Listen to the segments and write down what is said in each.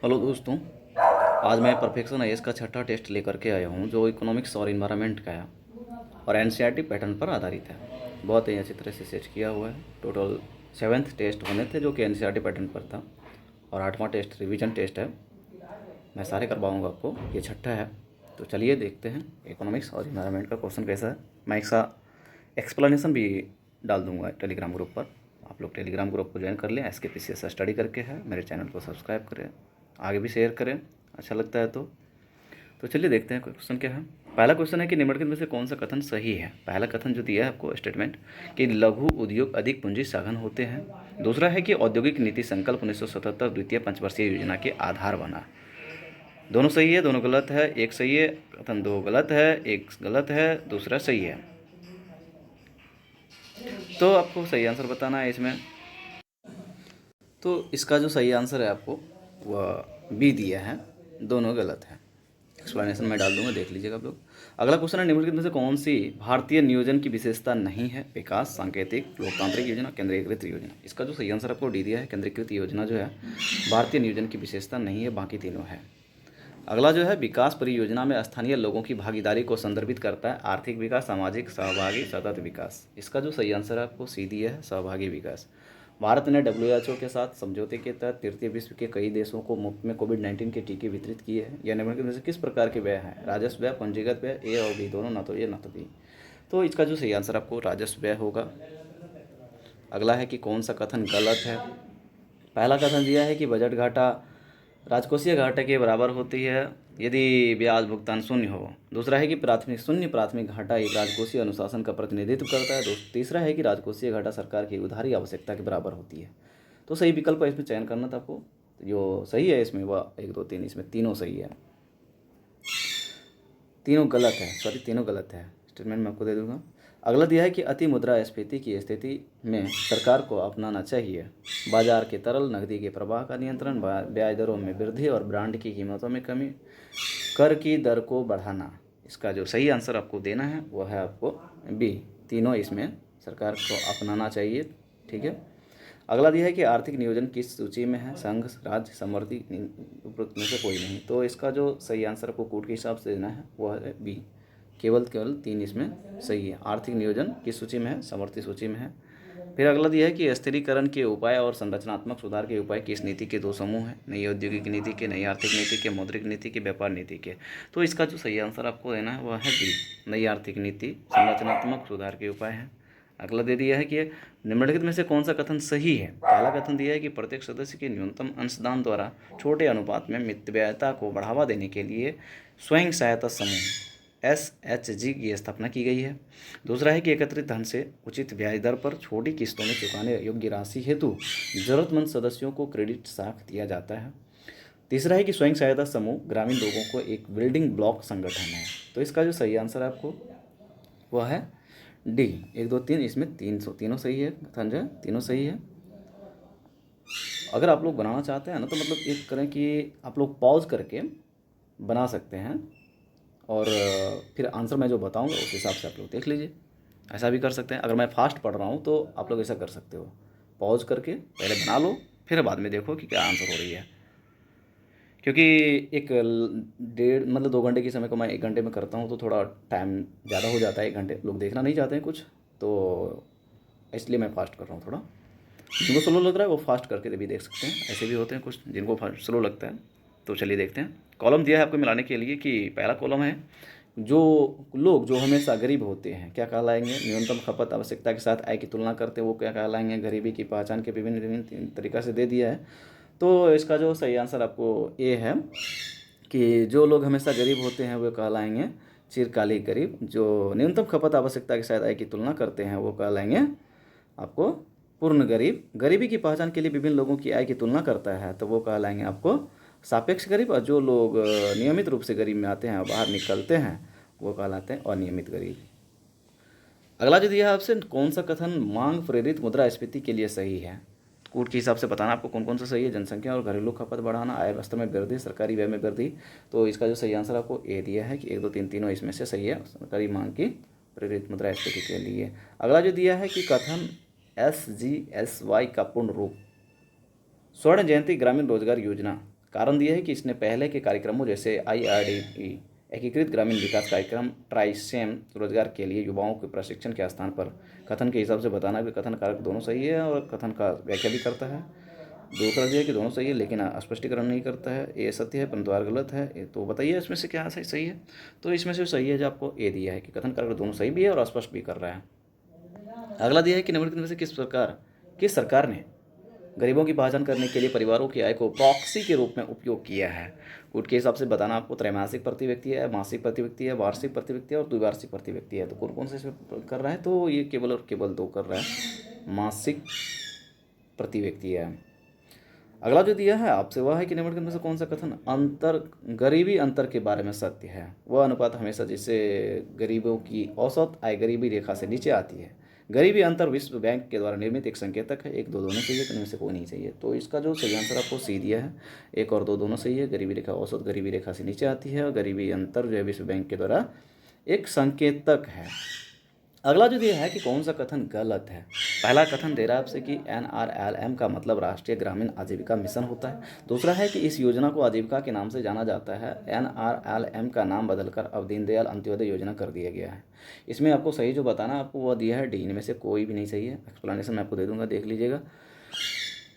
Hello दोस्तों। आज मैं परफेक्शन आईएएस का छठा टेस्ट लेकर के आया हूँ जो इकोनॉमिक्स और इन्वायरमेंट का है और एनसीईआरटी पैटर्न पर आधारित है। बहुत ही अच्छी तरह से सेट किया हुआ है। टोटल 7th टेस्ट होने थे जो कि एनसीईआरटी पैटर्न पर था और 8वां टेस्ट रिवीजन टेस्ट है। मैं सारे करवाऊँगा आपको, ये छठा है। तो चलिए देखते हैं इकोनॉमिक्स और इन्वायरमेंट का क्वेश्चन कैसा है। मैं इसका एक्सप्लेनेशन भी डाल दूँगा टेलीग्राम ग्रुप पर। आप लोग टेलीग्राम ग्रुप को ज्वाइन कर लें। SKPCS स्टडी करके है। मेरे चैनल को सब्सक्राइब करें, आगे भी शेयर करें अच्छा लगता है तो चलिए देखते हैं क्वेश्चन क्या है। पहला क्वेश्चन है कि निम्नलिखित में से कौन सा कथन सही है। पहला कथन जो दिया है आपको स्टेटमेंट कि लघु उद्योग अधिक पूंजी सघन होते हैं। दूसरा है कि औद्योगिक नीति संकल्प 1977 द्वितीय पंचवर्षीय योजना के आधार बना। दोनों सही है, दोनों गलत है। एक सही है, कथन दो गलत है, एक गलत है, दूसरा सही है। तो आपको सही आंसर बताना है इसमें। तो इसका जो सही आंसर है आपको वह बी दिया है, दोनों गलत है। एक्सप्लेनेशन में डाल दूंगा, देख लीजिएगा आप लोग। अगला क्वेश्चन है निम्नलिखित में से कौन सी भारतीय नियोजन की विशेषता नहीं है। विकास, सांकेतिक, लोकतांत्रिक योजना, केंद्रीकृत योजना। इसका जो सही आंसर आपको डी दिया है, केंद्रीकृत योजना जो है भारतीय नियोजन की विशेषता नहीं है, बाकी तीनों है। अगला जो है विकास परियोजना में स्थानीय लोगों की भागीदारी को संदर्भित करता है। आर्थिक विकास, सामाजिक सहभागी, सतत विकास। इसका जो सही आंसर है आपको सी दिया है, सहभागी विकास। भारत ने WHO के साथ समझौते के तहत तृतीय विश्व के कई देशों को मुफ्त में कोविड-19 के टीके वितरित किए हैं। यह निम्नलिखित में से किस प्रकार के व्यय हैं। राजस्व व्यय, पूंजीगत व्यय, ए और बी दोनों, ना तो ए ना तो बी। तो इसका जो सही आंसर आपको राजस्व व्यय होगा। अगला है कि कौन सा कथन गलत है। पहला कथन दिया है कि बजट घाटा राजकोषीय घाटे के बराबर होती है यदि ब्याज भुगतान शून्य हो। दूसरा है कि प्राथमिक घाटा एक राजकोषीय अनुशासन का प्रतिनिधित्व करता है। तीसरा है कि राजकोषीय घाटा सरकार की उधारी आवश्यकता के बराबर होती है। तो सही विकल्प इसमें चयन करना था आपको। जो सही है इसमें वह 1 2 3, इसमें तीनों सही है, तीनों गलत है। सॉरी, तीनों गलत है। स्टेटमेंट मैं आपको दे दूंगा। अगला दिया है कि अति मुद्रास्फीति की स्थिति में सरकार को अपनाना चाहिए बाजार के तरल नकदी के प्रवाह का नियंत्रण, ब्याज दरों में वृद्धि और ब्रांड की कीमतों में कमी, कर की दर को बढ़ाना। इसका जो सही आंसर आपको देना है वह है आपको बी, तीनों इसमें सरकार को अपनाना चाहिए। ठीक है। अगला दिया है कि आर्थिक नियोजन किस सूची में है। संघ, राज्य, समवर्ती, उपरोक्त में से कोई नहीं। तो इसका जो सही आंसर आपको कोड के हिसाब से देना है वह है बी, केवल 3 इसमें सही है। आर्थिक नियोजन किस सूची में है, समवर्ती सूची में है। फिर अगला दिया है कि स्थिरीकरण के उपाय और संरचनात्मक सुधार के उपाय किस नीति के दो समूह हैं। नई औद्योगिक नीति के, नई आर्थिक नीति के, मौद्रिक नीति के, व्यापार नीति के। तो इसका जो सही आंसर आपको देना है वह है बी, नई आर्थिक नीति, संरचनात्मक सुधार के उपाय हैं। अगला दे दिया है कि निम्नलिखित में से कौन सा कथन सही है। पहला कथन दिया है कि प्रत्येक सदस्य के न्यूनतम अंशदान द्वारा छोटे अनुपात में मितव्ययिता को बढ़ावा देने के लिए स्वयं सहायता समूह SHG की स्थापना की गई है। दूसरा है कि एकत्रित धन से उचित ब्याज दर पर छोटी किस्तों में चुकाने योग्य राशि हेतु जरूरतमंद सदस्यों को क्रेडिट साख दिया जाता है। तीसरा है कि स्वयं सहायता समूह ग्रामीण लोगों को एक बिल्डिंग ब्लॉक संगठन है। तो इसका जो सही आंसर है आपको वह है डी, 1 2 3, इसमें तीनों सही है। कथन जो है तीनों सही है। अगर आप लोग बनाना चाहते हैं ना तो मतलब एक करें कि आप लोग पॉज करके बना सकते हैं और फिर आंसर मैं जो बताऊंगा उस हिसाब से आप लोग देख लीजिए। ऐसा भी कर सकते हैं। अगर मैं फास्ट पढ़ रहा हूँ तो आप लोग ऐसा कर सकते हो, पॉज करके पहले बना लो, फिर बाद में देखो कि क्या आंसर हो रही है। क्योंकि एक 2 घंटे की समय को मैं 1 घंटे में करता हूँ तो थोड़ा टाइम ज़्यादा हो जाता है। 1 घंटे लोग देखना नहीं चाहते हैं कुछ, तो इसलिए मैं फास्ट कर रहा हूँ थोड़ा। जिनको स्लो लग रहा है वो फास्ट करके भी देख सकते हैं। ऐसे भी होते हैं कुछ जिनको स्लो लगता है। तो चलिए देखते हैं। कॉलम दिया है आपको मिलाने के लिए कि पहला कॉलम है जो लोग जो हमेशा गरीब होते हैं क्या कहलाएंगे। न्यूनतम खपत आवश्यकता के साथ आय की तुलना करते हैं वो क्या कहलाएंगे। गरीबी की पहचान के विभिन्न विभिन्न तरीक़ा से दे दिया है। तो इसका जो सही आंसर आपको ए है कि जो लोग हमेशा गरीब होते हैं वो कहलाएंगे चिरकालिक गरीब। जो न्यूनतम खपत आवश्यकता के साथ आय की तुलना करते हैं वो कहलाएंगे आपको पूर्ण गरीब। गरीबी की पहचान के लिए विभिन्न लोगों की आय की तुलना करता है तो वो कहलाएंगे आपको सापेक्ष गरीब। और जो लोग नियमित रूप से गरीब में आते हैं और बाहर निकलते हैं वो कहलाते हैं अनियमित गरीब। अगला जो दिया है आपसे, कौन सा कथन मांग प्रेरित मुद्रास्फीति के लिए सही है। कूट के हिसाब से बताना आपको कौन कौन सा सही है। जनसंख्या और घरेलू खपत बढ़ाना, आय स्तर में वृद्धि, सरकारी व्यय में वृद्धि। तो इसका जो सही आंसर आपको ए दिया है कि 1 2 3 तीनों इसमें से सही है, सरकारी मांग की प्रेरित मुद्रास्फीति के लिए। अगला जो दिया है कि कथन SGSY का पूर्ण रूप। स्वर्ण जयंती ग्रामीण रोजगार योजना कारण दिया है कि इसने पहले के कार्यक्रमों जैसे IRDP एकीकृत ग्रामीण विकास कार्यक्रम, ट्राइसेम रोजगार के लिए युवाओं के प्रशिक्षण के स्थान पर कथन के हिसाब से बताना कि कथन कारक दोनों सही है और कथन का व्याख्या भी करता है। दूसरा जो है कि दोनों सही है लेकिन स्पष्टीकरण नहीं करता है, ये सत्य है परंतु आर गलत है। तो बताइए इसमें से क्या सही है। तो इसमें से सही है जो आपको ए दिया है कि कथन कारक दोनों सही भी है और अस्पष्ट भी कर रहा है। अगला दिया है कि निम्नलिखित में से किस सरकार ने गरीबों की पहचान करने के लिए परिवारों की आय को प्रॉक्सी के रूप में उपयोग किया है। कूट के हिसाब से बताना आपको त्रैमासिक प्रति व्यक्ति है, मासिक प्रति व्यक्ति है, वार्षिक प्रति व्यक्ति है और द्विवार्षिक प्रति व्यक्ति है। तो कौन कौन से इसमें कर रहा है, तो ये केवल और केवल 2 कर रहा है, मासिक प्रति व्यक्ति है। अगला जो दिया है आपसे वह है कि निम्नलिखित में से कौन सा कथन गरीबी अंतर के बारे में सत्य है। वह अनुपात हमेशा जिससे गरीबों की औसत आय गरीबी रेखा से नीचे आती है। गरीबी अंतर विश्व बैंक के द्वारा निर्मित एक संकेतक है। 1, 2 दोनों चाहिए, तो इनमें से कोई नहीं चाहिए। तो इसका जो सही आंसर आपको सी दिया है, 1 और 2 दोनों सही है। गरीबी रेखा औसत गरीबी रेखा से नीचे आती है और गरीबी अंतर जो है विश्व बैंक के द्वारा एक संकेतक है। अगला जो दिया है कि कौन सा कथन गलत है। पहला कथन दे रहा है आपसे कि NRLM का मतलब राष्ट्रीय ग्रामीण आजीविका मिशन होता है। दूसरा है कि इस योजना को आजीविका के नाम से जाना जाता है। NRLM का नाम बदलकर अब दीनदयाल अंत्योदय योजना कर दिया गया है। इसमें आपको सही जो बताना आपको वह दिया है डी, इनमें से कोई भी नहीं सही है। एक्सप्लेनेशन मैं आपको दे दूंगा, देख लीजिएगा।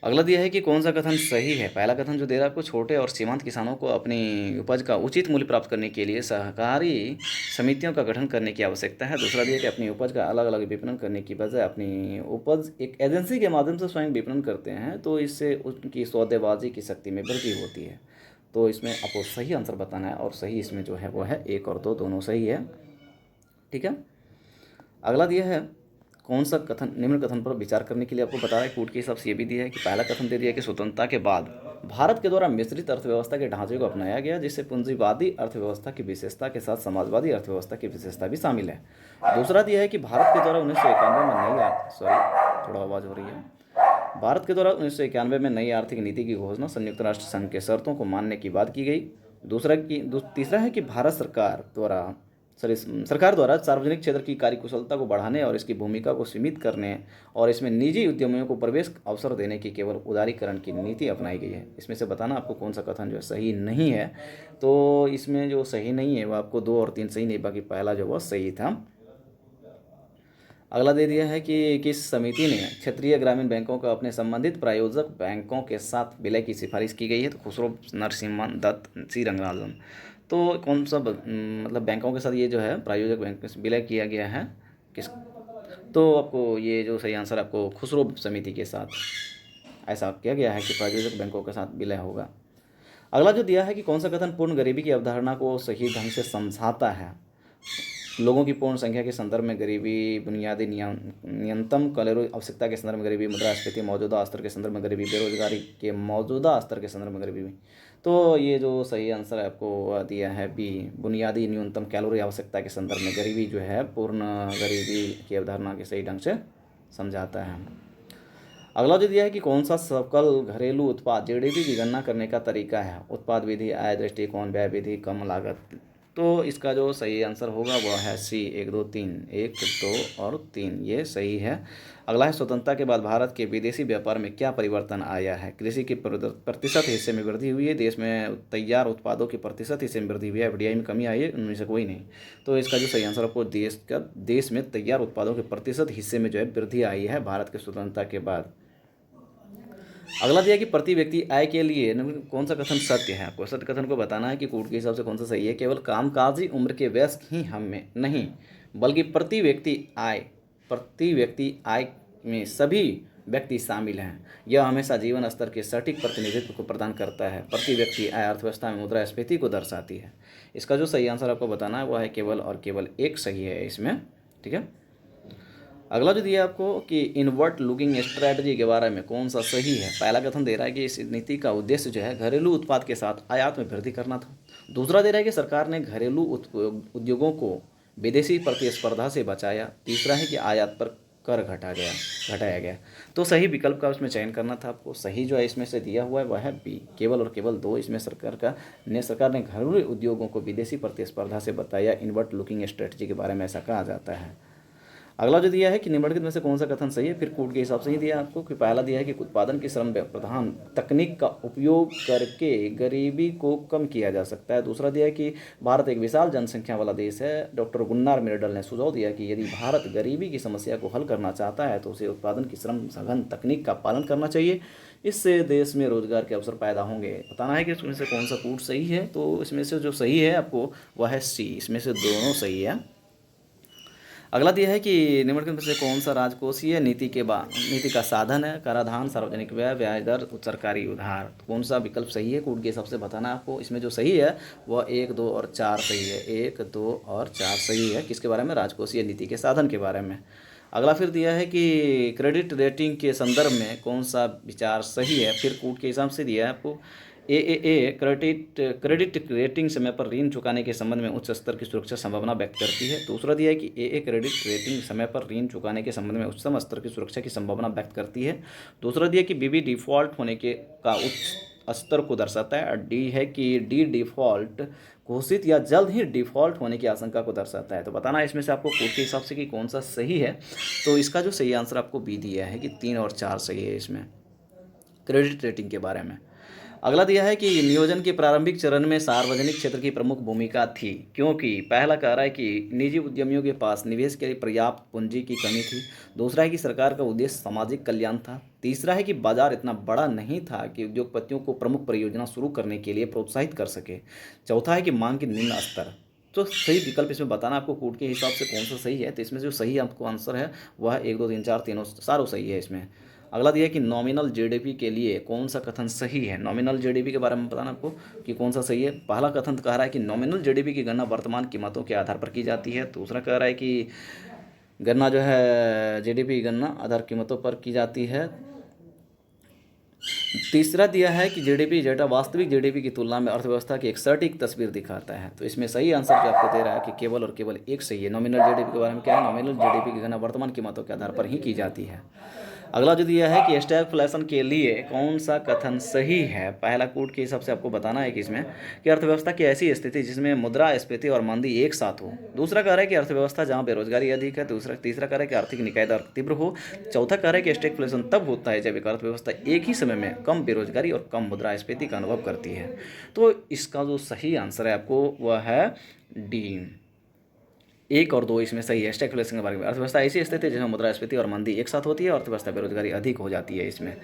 अगला दिया है कि कौन सा कथन सही है। पहला कथन जो दे रहा है आपको, छोटे और सीमांत किसानों को अपनी उपज का उचित मूल्य प्राप्त करने के लिए सहकारी समितियों का गठन करने की आवश्यकता है। दूसरा दिया कि अपनी उपज का अलग अलग विपणन करने की बजाय अपनी उपज एक एजेंसी के माध्यम से स्वयं विपणन करते हैं, तो इससे उनकी सौदेबाजी की शक्ति में वृद्धि होती है। तो इसमें आपको सही आंसर बताना है और सही इसमें जो है वो है 1 और 2 दोनों सही है। ठीक है। अगला दिया है कौन सा कथन निम्न कथन पर विचार करने के लिए आपको बता रहा है। कूट के हिसाब से ये भी दिया है कि पहला कथन दे दिया कि स्वतंत्रता के बाद भारत के द्वारा मिश्रित अर्थव्यवस्था के ढांचे को अपनाया गया, जिससे पूंजीवादी अर्थव्यवस्था की विशेषता के साथ समाजवादी अर्थव्यवस्था की विशेषता भी शामिल है। दूसरा दिया है कि भारत के द्वारा 1991 में थोड़ा आवाज़ हो रही है। भारत के द्वारा 1991 में नई आर्थिक नीति की घोषणा संयुक्त राष्ट्र संघ के शर्तों को मानने की बात की गई। तीसरा है कि भारत सरकार द्वारा सार्वजनिक क्षेत्र की कार्यकुशलता को बढ़ाने और इसकी भूमिका को सीमित करने और इसमें निजी उद्यमियों को प्रवेश अवसर देने की केवल उदारीकरण की नीति अपनाई गई है। इसमें से बताना आपको कौन सा कथन जो है सही नहीं है। तो इसमें जो सही नहीं है वो आपको 2 और 3 सही नहीं, बाकी पहला जो वो सही था। अगला दे दिया है कि किस समिति ने क्षेत्रीय ग्रामीण बैंकों को अपने संबंधित प्रायोजक बैंकों के साथ विलय की सिफारिश की गई है। तो खुसरो नरसिम्हन दत्त सी रंगराजन। तो कौन सा मतलब बैंकों के साथ ये जो है प्रायोजक बैंक में विलय किया गया है किस, तो आपको ये जो सही आंसर आपको खुसरो समिति के साथ ऐसा किया गया है कि प्रायोजक बैंकों के साथ विलय होगा। अगला जो दिया है कि कौन सा कथन पूर्ण गरीबी की अवधारणा को सही ढंग से समझाता है। लोगों की पूर्ण संख्या के संदर्भ में गरीबी, बुनियादी न्यूनतम कैलोरी आवश्यकता के संदर्भ में गरीबी, मुद्रास्फीति मौजूदा स्तर के संदर्भ में गरीबी, बेरोजगारी के मौजूदा स्तर के संदर्भ में गरीबी। तो ये जो सही आंसर है आपको दिया है बी, बुनियादी न्यूनतम कैलोरी आवश्यकता के संदर्भ में गरीबी जो है पूर्ण गरीबी की अवधारणा के सही ढंग से समझाता है। अगला जो दिया है कि कौन सा सकल घरेलू उत्पाद GDP की गणना करने का तरीका है। उत्पाद विधि, आय दृष्टिकोण, व्यय विधि, कम लागत। तो इसका जो सही आंसर होगा वह है सी, 1, 2, 3, 1, 2 और 3 ये सही है। अगला है स्वतंत्रता के बाद भारत के विदेशी व्यापार में क्या परिवर्तन आया है। कृषि के प्रतिशत हिस्से में वृद्धि हुई है, देश में तैयार उत्पादों के प्रतिशत हिस्से में वृद्धि हुई है, FDI में कमी आई है, उनमें से कोई नहीं। तो इसका जो सही आंसर आपको देश में तैयार उत्पादों के प्रतिशत हिस्से में जो है वृद्धि आई है भारत के स्वतंत्रता के बाद। अगला दिया कि प्रति व्यक्ति आय के लिए कौन सा कथन सत्य है। आपको सत्य कथन को बताना है कि कूट के हिसाब से कौन सा सही है। केवल कामकाजी उम्र के वयस्क ही हम में नहीं बल्कि प्रति व्यक्ति आय में सभी व्यक्ति शामिल हैं। यह हमेशा जीवन स्तर के सटीक प्रतिनिधित्व को प्रदान करता है। प्रति व्यक्ति आय अर्थव्यवस्था में मुद्रास्फीति को दर्शाती है। इसका जो सही आंसर आपको बताना है वह है केवल और केवल 1 सही है इसमें। ठीक है। अगला जो दिया आपको कि इनवर्ट लुकिंग स्ट्रैटेजी के बारे में कौन सा सही है। पहला कथन दे रहा है कि इस नीति का उद्देश्य जो है घरेलू उत्पाद के साथ आयात में वृद्धि करना था। दूसरा दे रहा है कि सरकार ने घरेलू उद्योगों को विदेशी प्रतिस्पर्धा से बचाया। तीसरा है कि आयात पर कर घटाया गया। तो सही विकल्प का उसमें चयन करना था आपको। सही जो है इसमें से दिया हुआ है वह है बी, केवल और केवल 2। इसमें सरकार ने घरेलू उद्योगों को विदेशी प्रतिस्पर्धा से बताया। इनवर्ट लुकिंग स्ट्रेटजी के बारे में ऐसा कहा जाता है। अगला जो दिया है कि निम्नलिखित में से कौन सा कथन सही है, फिर कूट के हिसाब से ही दिया है आपको। कि पहला दिया है कि उत्पादन की श्रम प्रधान तकनीक का उपयोग करके गरीबी को कम किया जा सकता है। दूसरा दिया है कि भारत एक विशाल जनसंख्या वाला देश है। डॉक्टर गुन्नार मिर्डल ने सुझाव दिया कि यदि भारत गरीबी की समस्या को हल करना चाहता है तो उसे उत्पादन की श्रम सघन तकनीक का पालन करना चाहिए, इससे देश में रोजगार के अवसर पैदा होंगे। बताना है कि इसमें से कौन सा कूट सही है। तो इसमें से जो सही है आपको वह है सी, इसमें से दोनों सही है। अगला दिया है कि निम्नलिखित में से कौन सा राजकोषीय नीति का साधन है, कराधान, सार्वजनिक व्यय, ब्याज दर, सरकारी उधार। तो कौन सा विकल्प सही है, कूट के हिसाब से बताना है आपको। इसमें जो सही है वह 1, 2 और 4 सही है। 1, 2 और 4 सही है। किसके बारे में, राजकोषीय नीति के साधन के बारे में। अगला फिर दिया है कि क्रेडिट रेटिंग के संदर्भ में कौन सा विचार सही है, फिर कूट के हिसाब से दिया है आपको। क्रेडिट रेटिंग समय पर ऋण चुकाने के संबंध में उच्च स्तर की सुरक्षा संभावना व्यक्त करती है। दूसरा दिया है कि क्रेडिट रेटिंग समय पर ऋण चुकाने के संबंध में उच्चतम स्तर की सुरक्षा की संभावना व्यक्त करती है। दूसरा दिया कि बीबी डिफ़ॉल्ट होने के का उच्च स्तर को दर्शाता है। और डी है कि डी डिफ़ॉल्ट घोषित या जल्द ही डिफ़ॉल्ट होने की आशंका को दर्शाता है। तो बताना है इसमें से आपको कोड के हिसाब से कि कौन सा सही है। तो इसका जो सही आंसर आपको बी दिया है कि 3 और 4 सही है इसमें क्रेडिट रेटिंग के बारे में। अगला दिया है कि नियोजन के प्रारंभिक चरण में सार्वजनिक क्षेत्र की प्रमुख भूमिका थी, क्योंकि पहला कह रहा है कि निजी उद्यमियों के पास निवेश के लिए पर्याप्त पूंजी की कमी थी। दूसरा है कि सरकार का उद्देश्य सामाजिक कल्याण था। तीसरा है कि बाजार इतना बड़ा नहीं था कि उद्योगपतियों को प्रमुख परियोजना शुरू करने के लिए प्रोत्साहित कर सके। चौथा है कि मांग की निम्न स्तर। तो सही विकल्प इसमें बताना आपको कोड के हिसाब से कौन सा सही है। तो इसमें जो सही आपको आंसर है वह 1, 2, 3, 4 तीनों सारों सही है इसमें। अगला दिया है कि नॉमिनल जीडीपी के लिए कौन सा कथन सही है। नॉमिनल जीडीपी के बारे में बताना आपको कि कौन सा सही है। पहला कथन कह रहा है कि नॉमिनल जीडीपी की गणना वर्तमान कीमतों के आधार पर की जाती है। दूसरा कह रहा है कि गणना जो है जीडीपी की गणना आधार कीमतों पर की जाती है। तीसरा दिया है कि जीडीपी डेटा वास्तविक जीडीपी की तुलना में अर्थव्यवस्था की एक सटीक तस्वीर दिखाता है। तो इसमें सही आंसर जो आपको दे रहा है कि केवल और केवल एक सही है। नॉमिनल जीडीपी के बारे में क्या है, नॉमिनल जीडीपी की गणना वर्तमान कीमतों के आधार पर ही की जाती है। अगला जो दिया है कि स्टैगफ्लेशन के लिए कौन सा कथन सही है। पहला कूट के हिसाब से आपको बताना है कि इसमें कि अर्थव्यवस्था की ऐसी स्थिति जिसमें मुद्रास्फीति और मंदी एक साथ हो। दूसरा कह रहा है कि अर्थव्यवस्था जहां बेरोजगारी अधिक है। तीसरा कह रहा है कि आर्थिक निकाय दर तीव्र हो। चौथा कह रहा है कि स्टैगफ्लेशन तब होता है जब एक अर्थव्यवस्था एक ही समय में कम बेरोजगारी और कम मुद्रास्फीति का अनुभव करती है। तो इसका जो सही आंसर है आपको वह है डी, 1 और 2 इसमें सही है। स्टैगफ्लेशन के बारे में, अर्थव्यवस्था ऐसी स्थिति है जिसमें मुद्रास्फीति और मंदी एक साथ होती है, अर्थव्यवस्था बेरोजगारी अधिक हो जाती है इसमें।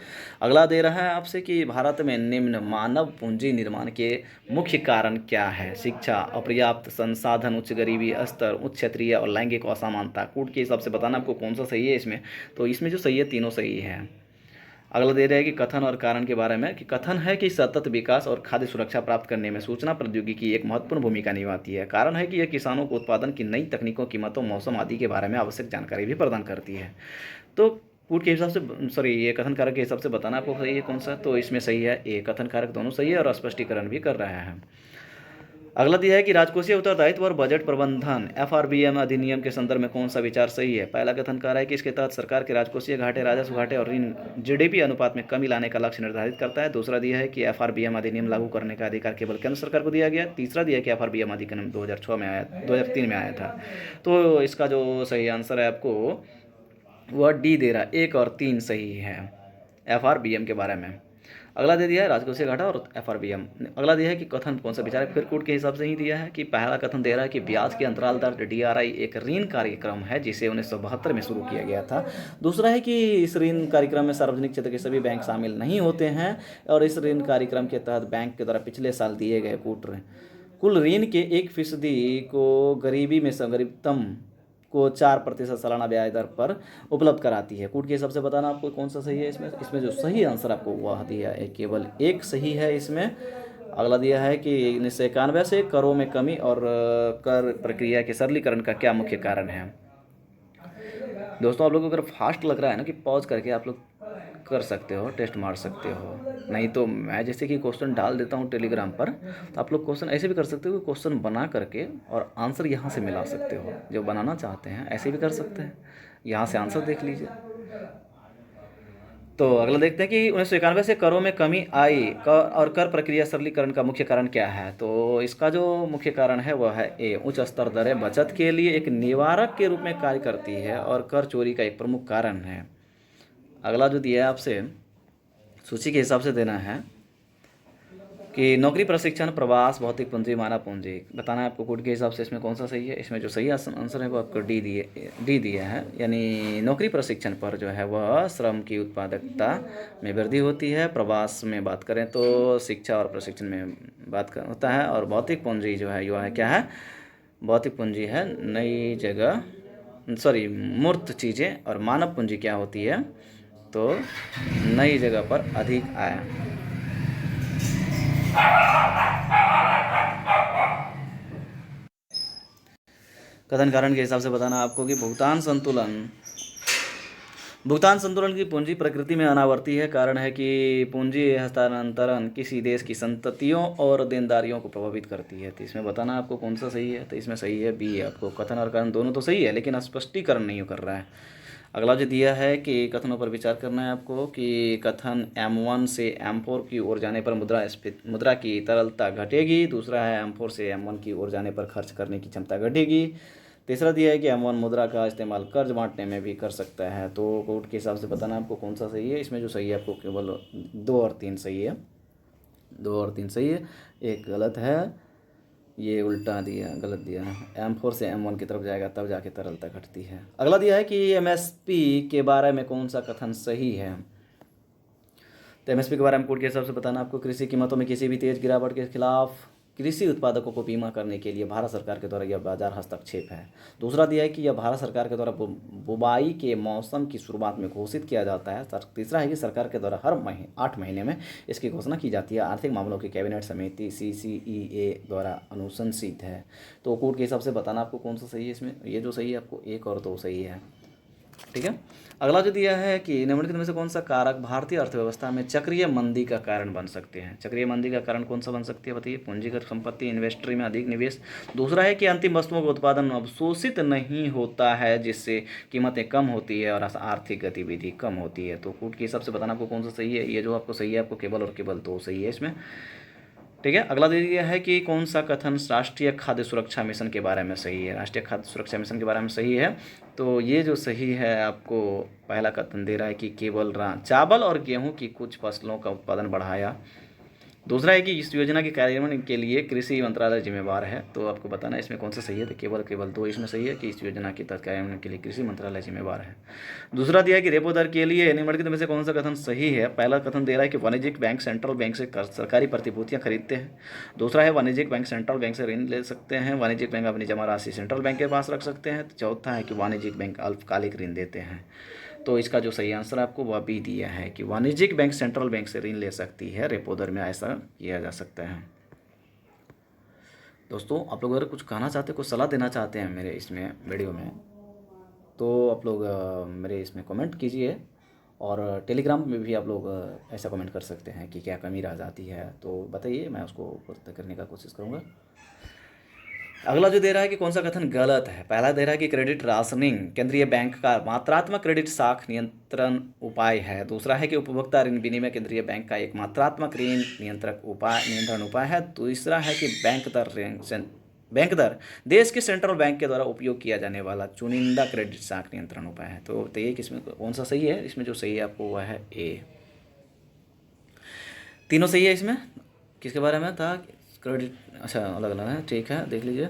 अगला दे रहा है आपसे कि भारत में निम्न मानव पूंजी निर्माण के मुख्य कारण क्या है। शिक्षा, अपर्याप्त संसाधन, उच्च गरीबी स्तर, उच्च क्षेत्रीय और लैंगिक असमानता। कूट के हिसाब से बताना आपको कौन सा सही है इसमें। तो इसमें जो सही है तीनों सही है। अगला दे रहे हैं कि कथन और कारण के बारे में, कि कथन है कि सतत विकास और खाद्य सुरक्षा प्राप्त करने में सूचना प्रौद्योगिकी एक महत्वपूर्ण भूमिका निभाती है। कारण है कि यह किसानों को उत्पादन की नई तकनीकों, कीमतों, मौसम आदि के बारे में आवश्यक जानकारी भी प्रदान करती है। तो कूट के हिसाब से ये कथन कारक के हिसाब से बताना आपको सही है कौन सा। तो इसमें सही है ए, कथन कारक दोनों सही है और स्पष्टीकरण भी कर रहा है। अगला दिया है कि राजकोषीय उत्तरदायित्व और बजट प्रबंधन एफआरबीएम अधिनियम के संदर्भ में कौन सा विचार सही है। पहला कथन कह रहा है कि इसके तहत सरकार के राजकोषीय घाटे, राजस्व घाटे और ऋण जीडीपी अनुपात में कमी लाने का लक्ष्य निर्धारित करता है। दूसरा दिया है कि एफआरबीएम अधिनियम लागू करने का अधिकार केवल केंद्र सरकार को दिया गया। तीसरा दिया है कि एफआरबीएम अधिनियम 2003 में आया था। तो इसका जो सही आंसर है आपको वह डी दे रहा है, 1 और 3 सही है एफआरबीएम के बारे में। अगला दे दिया है राजकोषीय घाटा और एफआरबीएम। अगला दिया है कि कथन कौन सा विचार है, फिर कूट के हिसाब से ही दिया है। कि पहला कथन दे रहा है कि ब्याज के अंतराल दर डीआरआई एक ऋण कार्यक्रम है जिसे 1972 में शुरू किया गया था। दूसरा है कि इस ऋण कार्यक्रम में सार्वजनिक क्षेत्र के सभी बैंक शामिल नहीं होते हैं और इस ऋण कार्यक्रम के तहत बैंक के द्वारा पिछले साल दिए गए कुल ऋण के 1% को गरीबी में गरीबतम को 4% सालाना ब्याज दर पर उपलब्ध कराती है। कूट के हिसाब से बताना आपको कौन सा सही है इसमें जो सही आंसर आपको वह दिया है, केवल 1 सही है इसमें। अगला दिया है कि 1991 से करों में कमी और कर प्रक्रिया के सरलीकरण का क्या मुख्य कारण है। दोस्तों आप लोग को अगर फास्ट लग रहा है ना कि पॉज करके आप लोग कर सकते हो, टेस्ट मार सकते हो। नहीं तो मैं जैसे कि क्वेश्चन डाल देता हूँ टेलीग्राम पर, तो आप लोग क्वेश्चन ऐसे भी कर सकते हो कि क्वेश्चन बना करके और आंसर यहाँ से मिला सकते हो। जो बनाना चाहते हैं ऐसे भी कर सकते हैं, यहाँ से आंसर देख लीजिए। तो अगला देखते हैं कि 1991 से करों में कमी आई और कर प्रक्रिया सरलीकरण का मुख्य कारण क्या है। तो इसका जो मुख्य कारण है वह है ए, उच्च स्तर दरें बचत के लिए एक निवारक के रूप में कार्य करती है और कर चोरी का एक प्रमुख कारण है। अगला जो दिया है आपसे सूची के हिसाब से देना है कि नौकरी, प्रशिक्षण, प्रवास, भौतिक पूंजी, मानव पूंजी बताना है आपको कोड के हिसाब से इसमें कौन सा सही है। इसमें जो सही आंसर है वो आपको डी दिया है, यानी नौकरी प्रशिक्षण पर जो है वह श्रम की उत्पादकता में वृद्धि होती है। प्रवास में बात करें तो शिक्षा और प्रशिक्षण में होता है। और भौतिक पूंजी जो है यह है क्या है, भौतिक पूंजी है नई जगह मूर्त चीज़ें। और मानव पूंजी क्या होती है, तो नई जगह पर अधिक आय। कथन कारण के हिसाब से बताना आपको कि भुगतान संतुलन की पूंजी प्रकृति में अनावर्ती है। कारण है कि पूंजी हस्तांतरण किसी देश की संपत्तियों और देनदारियों को प्रभावित करती है। तो इसमें बताना आपको कौन सा सही है। तो इसमें सही है बी है। आपको कथन और कारण दोनों तो सही है, लेकिन स्पष्टीकरण नहीं कर रहा है। अगला जो दिया है कि कथनों पर विचार करना है आपको कि कथन M1 से M4 की ओर जाने पर मुद्रा की तरलता घटेगी। दूसरा है M4 से M1 की ओर जाने पर खर्च करने की क्षमता घटेगी। तीसरा दिया है कि M1 मुद्रा का इस्तेमाल कर्ज बांटने में भी कर सकता है। तो कोड के हिसाब से बताना आपको कौन सा सही है। इसमें जो सही है आपको केवल 2 और 3 सही है, 2 और 3 सही है, एक गलत है, ये उल्टा दिया, गलत दिया है। M4 से M1 की तरफ जाएगा तब जाके तरलता घटती है। अगला दिया है कि MSP के बारे में कौन सा कथन सही है। तो MSP के बारे में कोड के हिसाब से बताना आपको कृषि कीमतों में किसी भी तेज गिरावट के खिलाफ कृषि उत्पादकों को बीमा करने के लिए भारत सरकार के द्वारा यह बाजार हस्तक्षेप है। दूसरा दिया है कि यह भारत सरकार के द्वारा बुवाई के मौसम की शुरुआत में घोषित किया जाता है। तीसरा है कि सरकार के द्वारा हर 8 महीने में इसकी घोषणा की जाती है। आर्थिक मामलों की कैबिनेट समिति CCEA द्वारा अनुशंसित है। तो कोड के हिसाब से बताना आपको कौन सा सही है। इसमें ये जो सही है आपको 1 और 2 सही है, ठीक है। अगला जो दिया है कि निम्नलिखित में से कौन सा कारक भारतीय अर्थव्यवस्था में चक्रीय मंदी का कारण बन सकते हैं। चक्रीय मंदी का कारण कौन सा बन सकती है बताइए। पूंजीगत संपत्ति, इन्वेस्टरी में अधिक निवेश। दूसरा है कि अंतिम वस्तुओं का उत्पादन अवशोषित नहीं होता है जिससे कीमतें कम होती है और आर्थिक गतिविधि कम होती है। तो कोड के हिसाब से बताना आपको कौन सा सही है। ये जो आपको सही है आपको केवल और केवल 2 सही है इसमें, ठीक है। अगला दे दिया है कि कौन सा कथन राष्ट्रीय खाद्य सुरक्षा मिशन के बारे में सही है। राष्ट्रीय खाद्य सुरक्षा मिशन के बारे में सही है। तो ये जो सही है आपको पहला कथन दे रहा है कि केवल चावल और गेहूं की कुछ फसलों का उत्पादन बढ़ाया। दूसरा है कि इस योजना के कार्यान्वयन के लिए कृषि मंत्रालय जिम्मेवार है। तो आपको बताना है इसमें कौन सा सही है। तो केवल 2 इसमें सही है कि इस योजना के तहत कार्यान्वयन के लिए कृषि मंत्रालय जिम्मेवार है। दूसरा दिया है कि रेपो दर के लिए निम्नलिखित में से कौन सा कथन सही है। पहला कथन दे रहा है कि वाणिज्यिक बैंक सेंट्रल बैंक से सरकारी प्रतिभूतियां खरीदते हैं। दूसरा है वाणिज्यिक बैंक सेंट्रल बैंक से ऋण ले सकते हैं। वाणिज्यिक बैंक अपनी जमा राशि सेंट्रल बैंक के पास रख सकते हैं। चौथा है कि वाणिज्यिक बैंक अल्पकालिक ऋण देते हैं। तो इसका जो सही आंसर आपको वह भी दिया है कि वाणिज्यिक बैंक सेंट्रल बैंक से ऋण ले सकती है। रेपो दर में ऐसा किया जा सकता है। दोस्तों आप लोग अगर कुछ कहना चाहते हैं, कुछ सलाह देना चाहते हैं मेरे इसमें वीडियो में, तो आप लोग मेरे इसमें कमेंट कीजिए। और टेलीग्राम में भी आप लोग ऐसा कमेंट कर सकते हैं कि क्या कमी रह जाती है तो बताइए, मैं उसको पूर्ण करने का कोशिश करूँगा। अगला जो दे रहा है कि कौन सा कथन गलत है। पहला दे रहा है कि क्रेडिट राशनिंग केंद्रीय बैंक का मात्रात्मक क्रेडिट साख नियंत्रण उपाय है। दूसरा है कि उपभोक्ता ऋण विनिमय केंद्रीय बैंक का एक मात्रात्मक ऋण नियंत्रण उपाय है। तीसरा है कि बैंक दर देश के सेंट्रल बैंक के द्वारा उपयोग किया जाने वाला चुनिंदा क्रेडिट साख नियंत्रण उपाय है। तो बताइए किसमें कौन सा सही है। इसमें जो सही है आपको वह है ए। तीनों सही है। इसमें किसके बारे में था, क्रेडिट, अच्छा अलग अलग है, ठीक है, देख लीजिए।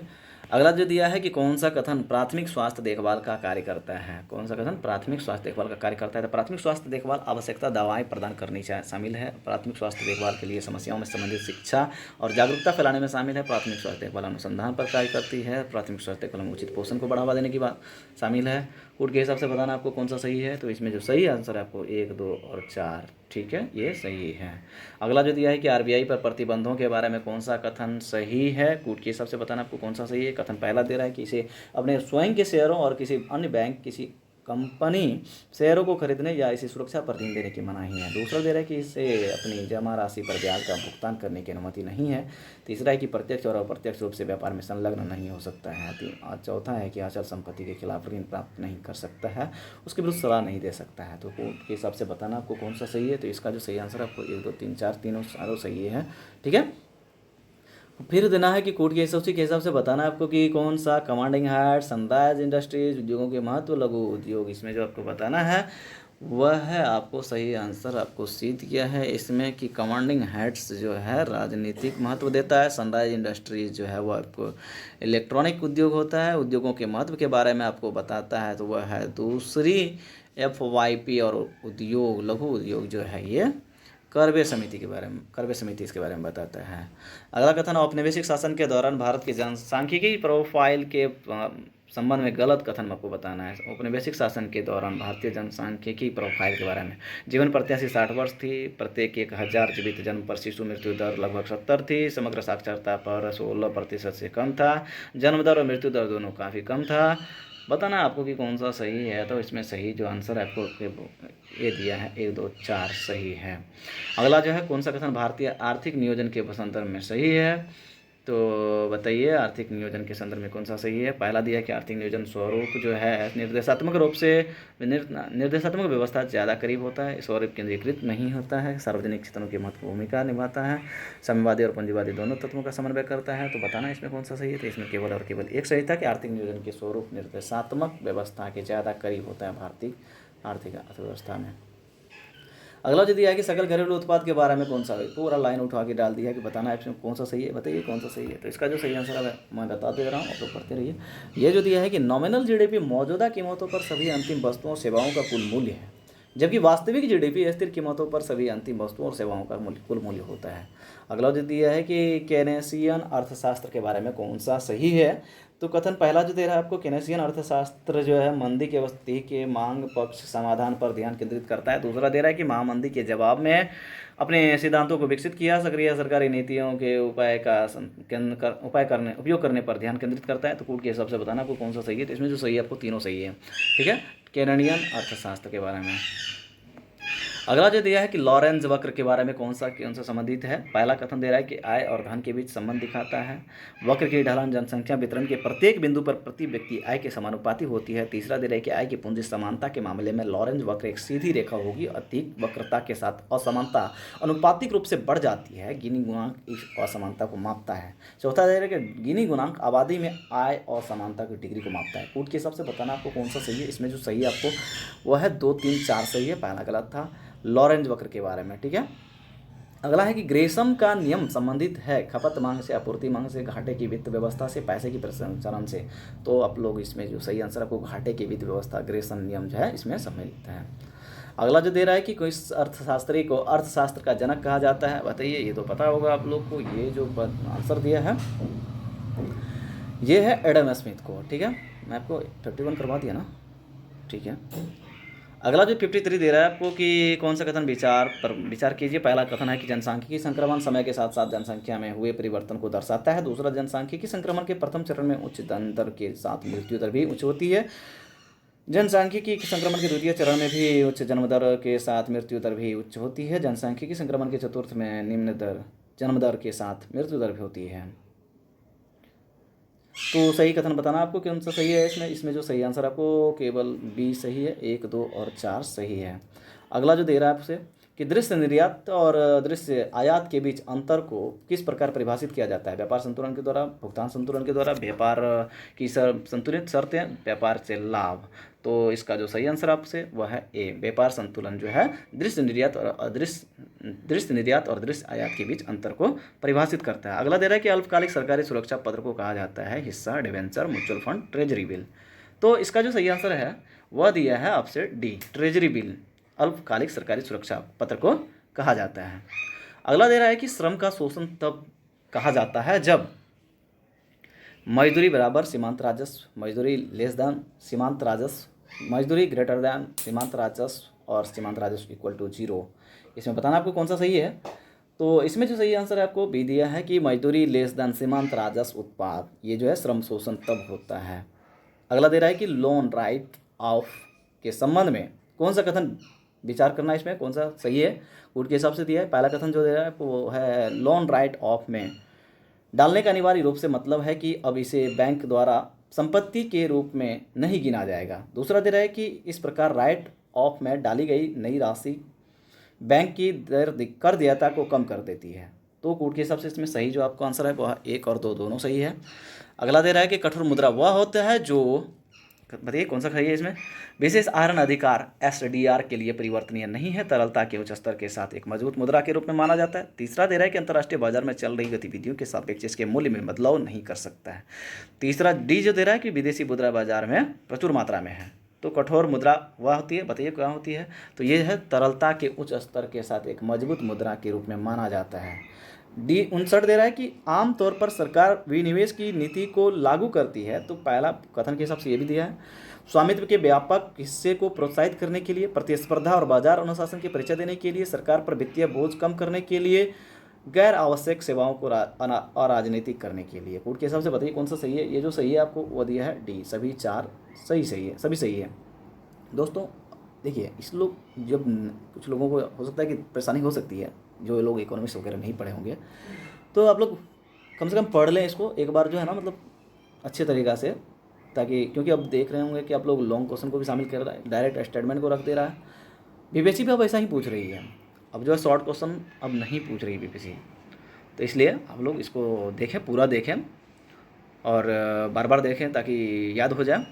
अगला जो दिया है कि कौन सा कथन प्राथमिक स्वास्थ्य देखभाल का कार्य करता है। कौन सा कथन प्राथमिक स्वास्थ्य देखभाल का कार्य करता है। तो प्राथमिक स्वास्थ्य देखभाल आवश्यकता दवाएं प्रदान करनी शामिल है। प्राथमिक स्वास्थ्य देखभाल के लिए समस्याओं में संबंधित शिक्षा और जागरूकता फैलाने में शामिल है। प्राथमिक स्वास्थ्य देखभाल अनुसंधान पर कार्य करती है। प्राथमिक स्वास्थ्य देखभाल में उचित पोषण को बढ़ावा देने की बात शामिल है। कोड के हिसाब से बताना आपको कौन सा सही है। तो इसमें जो सही आंसर है आपको 1, 2 और 4, ठीक है, ये सही है। अगला जो दिया है कि RBI पर प्रतिबंधों के बारे में कौन सा कथन सही है। कोड के हिसाब से बताना आपको कौन सा सही है। कथन पहला दे रहा है कि इसे अपने स्वयं के शेयरों और किसी अन्य बैंक कंपनी शेयरों को खरीदने या इसी सुरक्षा पर ऋण देने की मनाही है। दूसरा दे रहा है कि इसे अपनी जमा राशि पर ब्याज का भुगतान करने की अनुमति नहीं है। तीसरा है कि प्रत्यक्ष और अप्रत्यक्ष रूप से व्यापार में संलग्न नहीं हो सकता है। चौथा है कि अचल संपत्ति के खिलाफ ऋण प्राप्त नहीं कर सकता है, उसके विरुद्ध सलाह नहीं दे सकता है। तो कोर्ट के हिसाब से बताना आपको कौन सा सही है। तो इसका जो सही आंसर आपको 1 2 3 4 तीनों चारों सही है, ठीक है। फिर देना है कि कोर्ट के एसओसी के हिसाब से बताना है आपको कि कौन सा कमांडिंग हेड, सनराइज इंडस्ट्रीज, उद्योगों के महत्व, लघु उद्योग, इसमें जो आपको बताना है वह है आपको सही आंसर आपको सी दिया है इसमें कि कमांडिंग हेड्स जो है राजनीतिक महत्व देता है। सनराइज इंडस्ट्रीज जो है वह आपको इलेक्ट्रॉनिक उद्योग होता है, उद्योगों के महत्व के बारे में आपको बताता है, तो वह है दूसरी FYP। और उद्योग, लघु उद्योग जो है ये करवे समिति के बारे में, करवे समिति इसके बारे में बताता है। अगला कथन, औपनिवेशिक शासन के दौरान भारत की जनसांख्यिकी प्रोफाइल के संबंध में गलत कथन आपको बताना है। औपनिवेशिक शासन के दौरान भारतीय जनसांख्यिकी प्रोफाइल के बारे में, जीवन प्रत्याशी 60 वर्ष थी, प्रत्येक 1000 जीवित जन्म पर शिशु मृत्यु दर लगभग 70 थी, समग्र साक्षरता पर 16% से कम था, जन्म दर और मृत्यु दर दोनों काफ़ी कम था। बताना आपको कि कौन सा सही है। तो इसमें सही जो आंसर है आपको ये दिया है 1 2 4 सही है। अगला जो है कौन सा कथन भारतीय आर्थिक नियोजन के संदर्भ में सही है। तो बताइए आर्थिक नियोजन के संदर्भ में कौन सा सही है। पहला दिया कि आर्थिक नियोजन स्वरूप जो है निर्देशात्मक रूप से निर्देशात्मक व्यवस्था ज़्यादा करीब होता है, स्वरूप केंद्रीकृत नहीं होता है, सार्वजनिक क्षेत्रों की महत्वपूर्ण भूमिका निभाता है, साम्यवादी और पूंजीवादी दोनों तत्वों का समन्वय करता है। तो बताना इसमें कौन सा सही है। तो इसमें केवल और केवल एक सही था कि आर्थिक नियोजन के स्वरूप निर्देशात्मक व्यवस्था के ज़्यादा करीब होता है भारतीय आर्थिक अर्थव्यवस्था में। अगला जो दिया है कि सकल घरेलू उत्पाद के बारे में कौन सा है, पूरा लाइन उठा के डाल दिया है कि बताना है इसमें कौन सा सही है। बताइए कौन सा सही है। तो इसका जो सही आंसर है मैं बता दे रहा हूँ, आप लोग पढ़ते रहिए। ये जो दिया है कि नॉमिनल GDP मौजूदा कीमतों पर सभी अंतिम वस्तुओं और सेवाओं का कुल मूल्य है, जबकि वास्तविक GDP स्थिर कीमतों पर सभी अंतिम वस्तुओं और सेवाओं का कुल मूल्य होता है। अगला जो दिया है कि केनेसियन अर्थशास्त्र के बारे में कौन सा सही है। तो कथन पहला जो दे रहा है आपको, केनेसियन अर्थशास्त्र जो है मंदी की अवस्थी के मांग पक्ष समाधान पर ध्यान केंद्रित करता है। दूसरा दे रहा है कि महामंदी के जवाब में अपने सिद्धांतों को विकसित किया, सक्रिय सरकारी नीतियों के उपयोग करने पर ध्यान केंद्रित करता है। तो कोड के हिसाब से बताना आपको कौन सा सही है। तो इसमें जो सही है आपको तीनों सही है, ठीक है, केनेडियन अर्थशास्त्र के बारे में। अगला जो दिया है कि लॉरेंज वक्र के बारे में कौन सा संबंधित है। पहला कथन दे रहा है कि आय और धन के बीच संबंध दिखाता है। वक्र की ढलान जनसंख्या वितरण के प्रत्येक बिंदु पर प्रति व्यक्ति आय के समानुपाती होती है। तीसरा दे रहा है कि आय की पूंजी समानता के मामले में लॉरेंज वक्र एक सीधी रेखा होगी, अधिक वक्रता के साथ असमानता अनुपातिक रूप से बढ़ जाती है। गिनी गुणांक इस असमानता को मापता है। चौथा दे रहा है कि गिनी गुणांक आबादी में आय असमानता की डिग्री को मापता है। कोड के हिसाब से बताना आपको कौन सा सही है। इसमें जो सही है आपको वह है 2 3 4 सही है, पहला गलत था लॉरेंज वक्र के बारे में, ठीक है। अगला है कि ग्रेसम का नियम संबंधित है खपत मांग से, आपूर्ति मांग से, घाटे की वित्त व्यवस्था से, पैसे की प्रसंचरण से। तो आप लोग इसमें जो सही आंसर आपको घाटे की वित्त व्यवस्था ग्रेसम नियम जो है इसमें सम्मिलित है। अगला जो दे रहा है कि कोई अर्थशास्त्री को अर्थशास्त्र का जनक कहा जाता है। बताइए, ये तो पता होगा आप लोग को। ये जो आंसर दिया है ये है एडम स्मिथ को, ठीक है। मैं आपको 31 करवा दिया ना, ठीक है। अगला जो 53 दे रहा है आपको कि कौन सा कथन विचार कीजिए। पहला कथन है कि जनसांख्यिकी संक्रमण समय के साथ साथ जनसंख्या में हुए परिवर्तन को दर्शाता है। दूसरा, जनसांख्यिकी संक्रमण के प्रथम चरण में उच्च जन्म दर के साथ मृत्यु दर भी उच्च होती है। जनसांख्यिकी संक्रमण के द्वितीय चरण में भी उच्च जन्म दर के साथ मृत्यु दर भी उच्च होती है। जनसांख्यिकी संक्रमण के चतुर्थ में निम्न दर जन्म दर के साथ मृत्यु दर भी होती है। तो सही कथन बताना आपको कौन सा सही है। इसमें जो सही आंसर आपको केवल बी सही है, 1 2 और 4 सही है। अगला जो दे रहा है आपसे कि दृश्य निर्यात और दृश्य आयात के बीच अंतर को किस प्रकार परिभाषित किया जाता है। व्यापार संतुलन के द्वारा, भुगतान संतुलन के द्वारा, व्यापार की संतुलित शर्तें, व्यापार से लाभ। तो इसका जो सही आंसर आपसे वह है ए, व्यापार संतुलन जो है दृश्य निर्यात और दृश्य आयात के बीच अंतर को परिभाषित करता है। अगला दे रहा है कि अल्पकालिक सरकारी सुरक्षा पत्र को कहा जाता है हिस्सा, debenture, mutual fund, treasury bill. तो इसका जो सही आंसर है वह दिया है आपसे डी, ट्रेजरी बिल अल्पकालिक सरकारी सुरक्षा पत्र को कहा जाता है। अगला दे रहा है कि श्रम का शोषण तब कहा जाता है जब मजदूरी बराबर सीमांत राजस्व, मजदूरी लेस देन सीमांत राजस्व, मजदूरी ग्रेटर देन सीमांत राजस्व और सीमांत राजस्व इक्वल टू 0। इसमें बताना आपको कौन सा सही है। तो इसमें जो सही आंसर है आपको बी दिया है कि मजदूरी लेस देन सीमांत राजस्व उत्पाद, ये जो है श्रम शोषण तब होता है। अगला दे रहा है कि लोन राइट ऑफ के संबंध में कौन सा कथन विचार करना है, इसमें कौन सा सही है, कोर्ट के हिसाब से दिया है। पहला कथन जो दे रहा है वो है लोन राइट ऑफ में डालने का अनिवार्य रूप से मतलब है कि अब इसे बैंक द्वारा संपत्ति के रूप में नहीं गिना जाएगा। दूसरा दे रहा है कि इस प्रकार राइट ऑफ में डाली गई नई राशि बैंक की कर देयता को कम कर देती है। तो कोर्ट के हिसाब से इसमें सही जो आपका आंसर है वह 1 और 2 दोनों सही है। अगला दे रहा है कि कठोर मुद्रा वह होता है जो, बताइए कौन सा सही है इसमें, विशेष आहरण अधिकार एसडीआर के लिए परिवर्तनीय नहीं है, तरलता के उच्च स्तर के साथ एक मजबूत मुद्रा के रूप में माना जाता है। तीसरा दे रहा है कि अंतर्राष्ट्रीय बाजार में चल रही गतिविधियों के सापेक्ष इसके मूल्य में बदलाव नहीं कर सकता है। तीसरा डी जो दे रहा है कि विदेशी मुद्रा बाजार में प्रचुर मात्रा में है। तो कठोर मुद्रा वह होती है, बताइए क्या होती है, तो ये है तरलता के उच्च स्तर के साथ एक मजबूत मुद्रा के रूप में माना जाता है। डी 59 दे रहा है कि आमतौर पर सरकार विनिवेश की नीति को लागू करती है। तो पहला कथन के हिसाब से ये भी दिया है, स्वामित्व के व्यापक हिस्से को प्रोत्साहित करने के लिए, प्रतिस्पर्धा और बाजार अनुशासन के परिचय देने के लिए, सरकार पर वित्तीय बोझ कम करने के लिए, गैर आवश्यक सेवाओं को अराजनीतिक करने के लिए। कोर्ट के हिसाब से बताइए कौन सा सही है। ये जो सही है आपको वो दिया है डी, सभी 4 सही है, सभी सही है। दोस्तों देखिए, इस लोग जब कुछ लोगों को हो सकता है कि परेशानी हो सकती है, जो लोग इकोनॉमिक्स वगैरह नहीं पढ़े होंगे, तो आप लोग कम से कम पढ़ लें इसको एक बार जो है ना, मतलब अच्छे तरीक़ा से, ताकि क्योंकि अब देख रहे होंगे कि आप लोग लॉन्ग क्वेश्चन को भी शामिल कर रहा है, डायरेक्ट स्टेटमेंट को रख दे रहा है। बीपीएससी भी अब ऐसा ही पूछ रही है, अब जो है शॉर्ट क्वेश्चन अब नहीं पूछ रही बीपीएससी, तो इसलिए आप लोग इसको देखें, पूरा देखें और बार बार देखें ताकि याद हो जाए।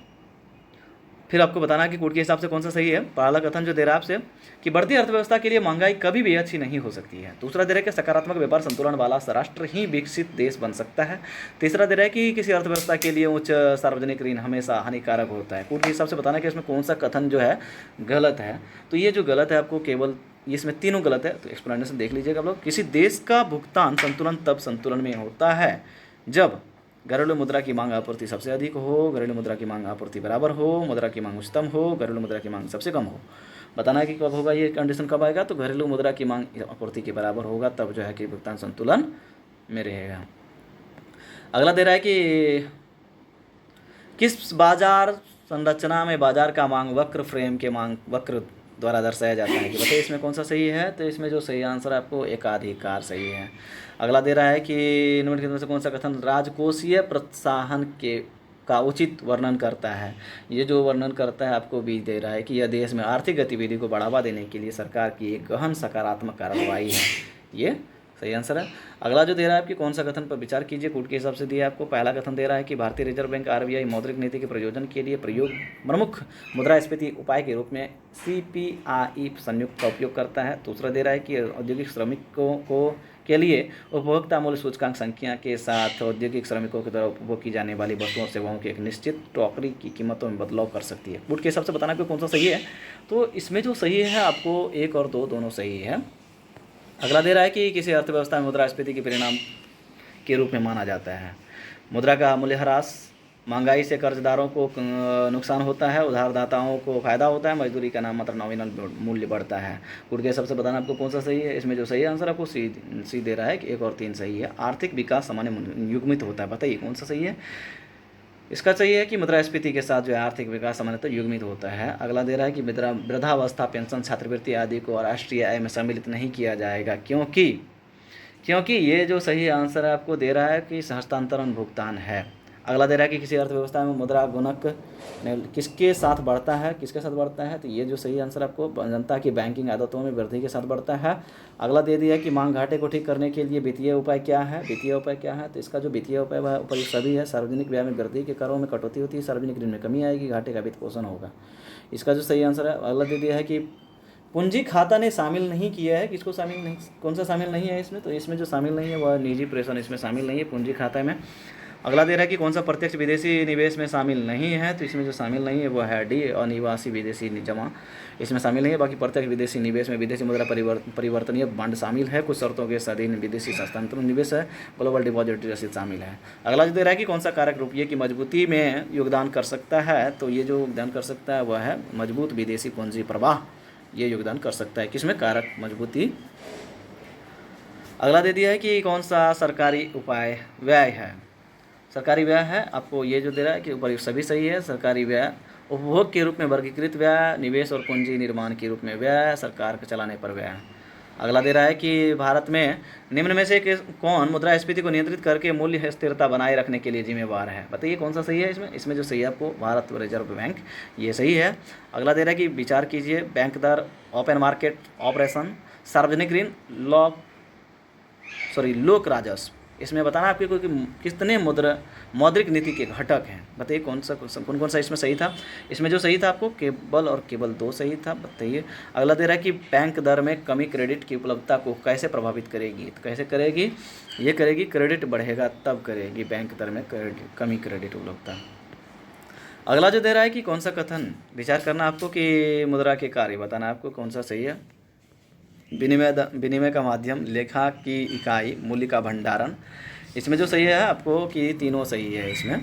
फिर आपको बताना कि कोर्ट के हिसाब से कौन सा सही है। पहला कथन जो दे रहा है आपसे कि बढ़ती अर्थव्यवस्था के लिए महंगाई कभी भी अच्छी नहीं हो सकती है। दूसरा दे रहा है कि सकारात्मक व्यापार संतुलन वाला राष्ट्र ही विकसित देश बन सकता है। तीसरा दे रहा है कि किसी अर्थव्यवस्था के लिए उच्च सार्वजनिक ऋण हमेशा हानिकारक होता है। कोर्ट के हिसाब से बताना कि इसमें कौन सा कथन जो है गलत है। तो ये जो गलत है आपको केवल इसमें तीनों गलत है, तो एक्सप्लेनेशन देख लीजिएगा आप लोग। किसी देश का भुगतान संतुलन तब संतुलन में होता है जब घरेलू मुद्रा की मांग आपूर्ति सबसे अधिक हो, घरेलू मुद्रा की मांग आपूर्ति बराबर हो, मुद्रा की मांग उच्चतम हो, घरेलू मुद्रा की मांग सबसे कम हो। बताना है कि कब होगा ये कंडीशन, कब आएगा, तो घरेलू मुद्रा की मांग आपूर्ति के बराबर होगा, तब जो है कि भुगतान संतुलन में रहेगा। अगला दे रहा है कि किस बाजार संरचना में बाजार का मांग वक्र फ्रेम के मांग वक्र द्वारा दर्शाया जाता है, कि बताइए इसमें कौन सा सही है। तो इसमें जो सही आंसर है आपको एकाधिकार सही है। अगला दे रहा है कि निम्न के में से कौन सा कथन राजकोषीय प्रोत्साहन का उचित वर्णन करता है। ये जो वर्णन करता है आपको भी दे रहा है कि यह देश में आर्थिक गतिविधि को बढ़ावा देने के लिए सरकार की एक गहन सकारात्मक कार्रवाई है। ये सही आंसर है। अगला जो दे रहा है आपकी कौन सा कथन पर विचार कीजिए, कोर्ट के हिसाब से दिया है आपको। पहला कथन दे रहा है कि भारतीय रिजर्व बैंक आरबीआई मौद्रिक नीति के प्रयोजन के लिए प्रमुख मुद्रास्फीति उपाय के रूप में सीपीआई संयुक्त का उपयोग करता है। दूसरा दे रहा है कि औद्योगिक श्रमिकों के लिए उपभोक्ता मूल्य सूचकांक संख्या के साथ औद्योगिक श्रमिकों के द्वारा उपभोग की जाने वाली वस्तुओं और सेवाओं की एक निश्चित टोकरी की कीमतों में बदलाव कर सकती है। कोर्ट के हिसाब से बताना कि कौन सा सही है। तो इसमें जो सही है आपको 1 और 2 दोनों सही है। अगला दे रहा है कि किसी अर्थव्यवस्था में मुद्रास्फीति के परिणाम के रूप में माना जाता है। मुद्रा का मूल्यह्रास, महंगाई से कर्जदारों को नुकसान होता है, उधारदाताओं को फायदा होता है, मजदूरी का नाम मात्र नॉमिनल मूल्य बढ़ता है। कोर्ट के हिसाब से बताना आपको कौन सा सही है। इसमें जो सही आंसर आपको सी दे रहा है कि 1 और 3 सही है। आर्थिक विकास सामान्य युग्मित होता है, बताइए कौन सा सही है। इसका चाहिए है कि मुद्रास्फीति के साथ जो है आर्थिक विकास सामान्यतः युग्मित होता है। अगला दे रहा है कि वृद्धावस्था पेंशन, छात्रवृत्ति आदि को राष्ट्रीय आय में सम्मिलित नहीं किया जाएगा, क्योंकि ये जो सही आंसर है आपको दे रहा है कि हस्तांतरण भुगतान है। अगला दे रहा है कि किसी अर्थव्यवस्था में मुद्रा गुणक किसके साथ बढ़ता है, तो ये जो सही आंसर आपको जनता की बैंकिंग आदतों में वृद्धि के साथ बढ़ता है। अगला दे दिया कि मांग घाटे को ठीक करने के लिए वित्तीय उपाय क्या है, तो इसका जो वित्तीय उपाय वह उपयुक्त सभी है। सार्वजनिक व्यय में वृद्धि के करों में कटौती होती है, सार्वजनिक ऋण में कमी आएगी, घाटे का वित्त पोषण होगा। इसका जो सही आंसर है। अगला दे दिया है कि पूंजी खाता ने शामिल नहीं किया है, किसको शामिल नहीं, कौन सा शामिल नहीं है इसमें, तो इसमें जो शामिल नहीं है वह निजी प्रेषण इसमें शामिल नहीं है पूंजी खाता में। अगला दे रहा है कि कौन सा प्रत्यक्ष विदेशी निवेश में शामिल नहीं है, तो इसमें जो शामिल नहीं है वो है डी, अनिवासी विदेशी जमा इसमें शामिल नहीं है। बाकी प्रत्यक्ष विदेशी निवेश में विदेशी मुद्रा परिवर्तनीय बांड शामिल है, कुछ शर्तों के अधीन विदेशी हस्तांतरण निवेश है, ग्लोबल डिपॉजिटरी रसीद शामिल है। अगला जो दे रहा है कि कौन सा कारक रुपये की मजबूती में योगदान कर सकता है, तो ये जो योगदान कर सकता है वह है मजबूत विदेशी पूंजी प्रवाह, ये योगदान कर सकता है किसमें, कारक मजबूती। अगला दे दिया है कि कौन सा सरकारी उपाय व्यय है, सरकारी व्यय है आपको ये जो दे रहा है कि ऊपर सभी सही है। सरकारी व्यय उपभोग के रूप में वर्गीकृत व्यय, निवेश और पूंजी निर्माण के रूप में व्यय, सरकार के चलाने पर व्यय। अगला दे रहा है कि भारत में निम्न में से कौन मुद्रास्फीति को नियंत्रित करके मूल्य स्थिरता बनाए रखने के लिए जिम्मेवार है। बताइए कौन सा सही है इसमें जो सही है आपको भारत रिजर्व बैंक, ये सही है। अगला दे रहा है कि विचार कीजिए, बैंक दर, ओपन मार्केट ऑपरेशन, सार्वजनिक ऋण, लोक राजस्व। इसमें बताना आपके को कि कितने मौद्रिक नीति के घटक हैं। बताइए कौन कौन सा इसमें सही था। इसमें जो सही था आपको केवल और केवल 2 सही था। बताइए। अगला दे रहा है कि बैंक दर में कमी क्रेडिट की उपलब्धता को कैसे प्रभावित करेगी। तो कैसे करेगी, ये करेगी क्रेडिट बढ़ेगा तब करेगी बैंक दर में कमी क्रेडिट उपलब्धता। अगला जो दे रहा है कि कौन सा कथन विचार करना आपको कि मुद्रा के कार्य बताना आपको कौन सा सही है। विनिमय का माध्यम, लेखा की इकाई, मूल्य का भंडारण। इसमें जो सही है आपको कि तीनों सही है इसमें।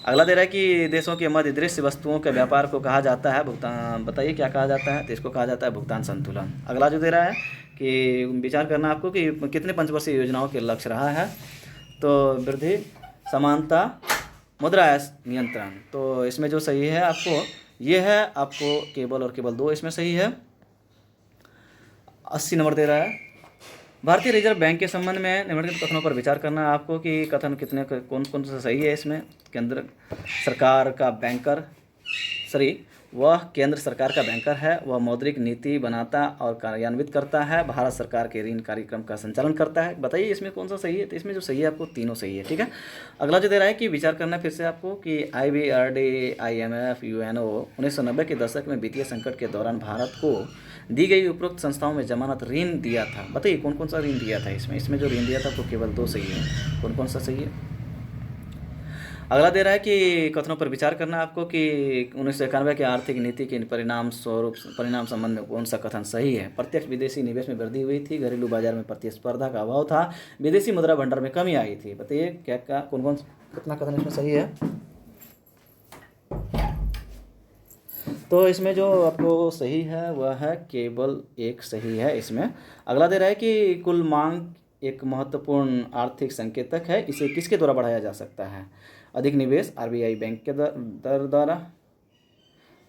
अगला दे रहा है कि देशों के मध्य दृश्य वस्तुओं के व्यापार को कहा जाता है भुगतान। बताइए क्या कहा जाता है। तो इसको कहा जाता है भुगतान संतुलन। अगला जो दे रहा है कि विचार करना आपको कि कितने पंचवर्षीय योजनाओं के लक्ष्य रहा है। तो वृद्धि, समानता, मुद्रा नियंत्रण। तो इसमें जो सही है आपको ये है आपको केवल और केवल 2 इसमें सही है। 80 नंबर दे रहा है। भारतीय रिजर्व बैंक के संबंध में निम्नलिखित कथनों पर विचार करना है आपको कि कथन कितने कौन कौन सा सही है। इसमें केंद्र सरकार का बैंकर, वह केंद्र सरकार का बैंकर है, वह मौद्रिक नीति बनाता और कार्यान्वित करता है, भारत सरकार के ऋण कार्यक्रम का संचालन करता है। बताइए इसमें कौन सा सही है। तो इसमें जो सही है आपको तीनों सही है, ठीक है। अगला जो दे रहा है कि विचार करना फिर से आपको कि IBRD, IMF, UNO 1990 के दशक में वित्तीय संकट के दौरान भारत को दी गई उपरोक्त संस्थाओं में जमानत ऋण दिया था। बताइए कौन कौन सा ऋण दिया था इसमें जो ऋण दिया था तो केवल 2 सही है। कौन कौन सा सही है। अगला दे रहा है कि कथनों पर विचार करना आपको कि 1991 के आर्थिक नीति के परिणाम संबंध में कौन सा कथन सही है। प्रत्यक्ष विदेशी निवेश में वृद्धि हुई थी, घरेलू बाजार में प्रतिस्पर्धा का अभाव था, विदेशी मुद्रा भंडार में कमी आई थी। बताइए क्या कौन कितना कथन इसमें सही है। तो इसमें जो आपको सही है वह है केवल 1 सही है इसमें। अगला दे रहा है कि कुल मांग एक महत्वपूर्ण आर्थिक संकेतक है, इसे किसके द्वारा बढ़ाया जा सकता है। अधिक निवेश, RBI बैंक के दर द्वारा।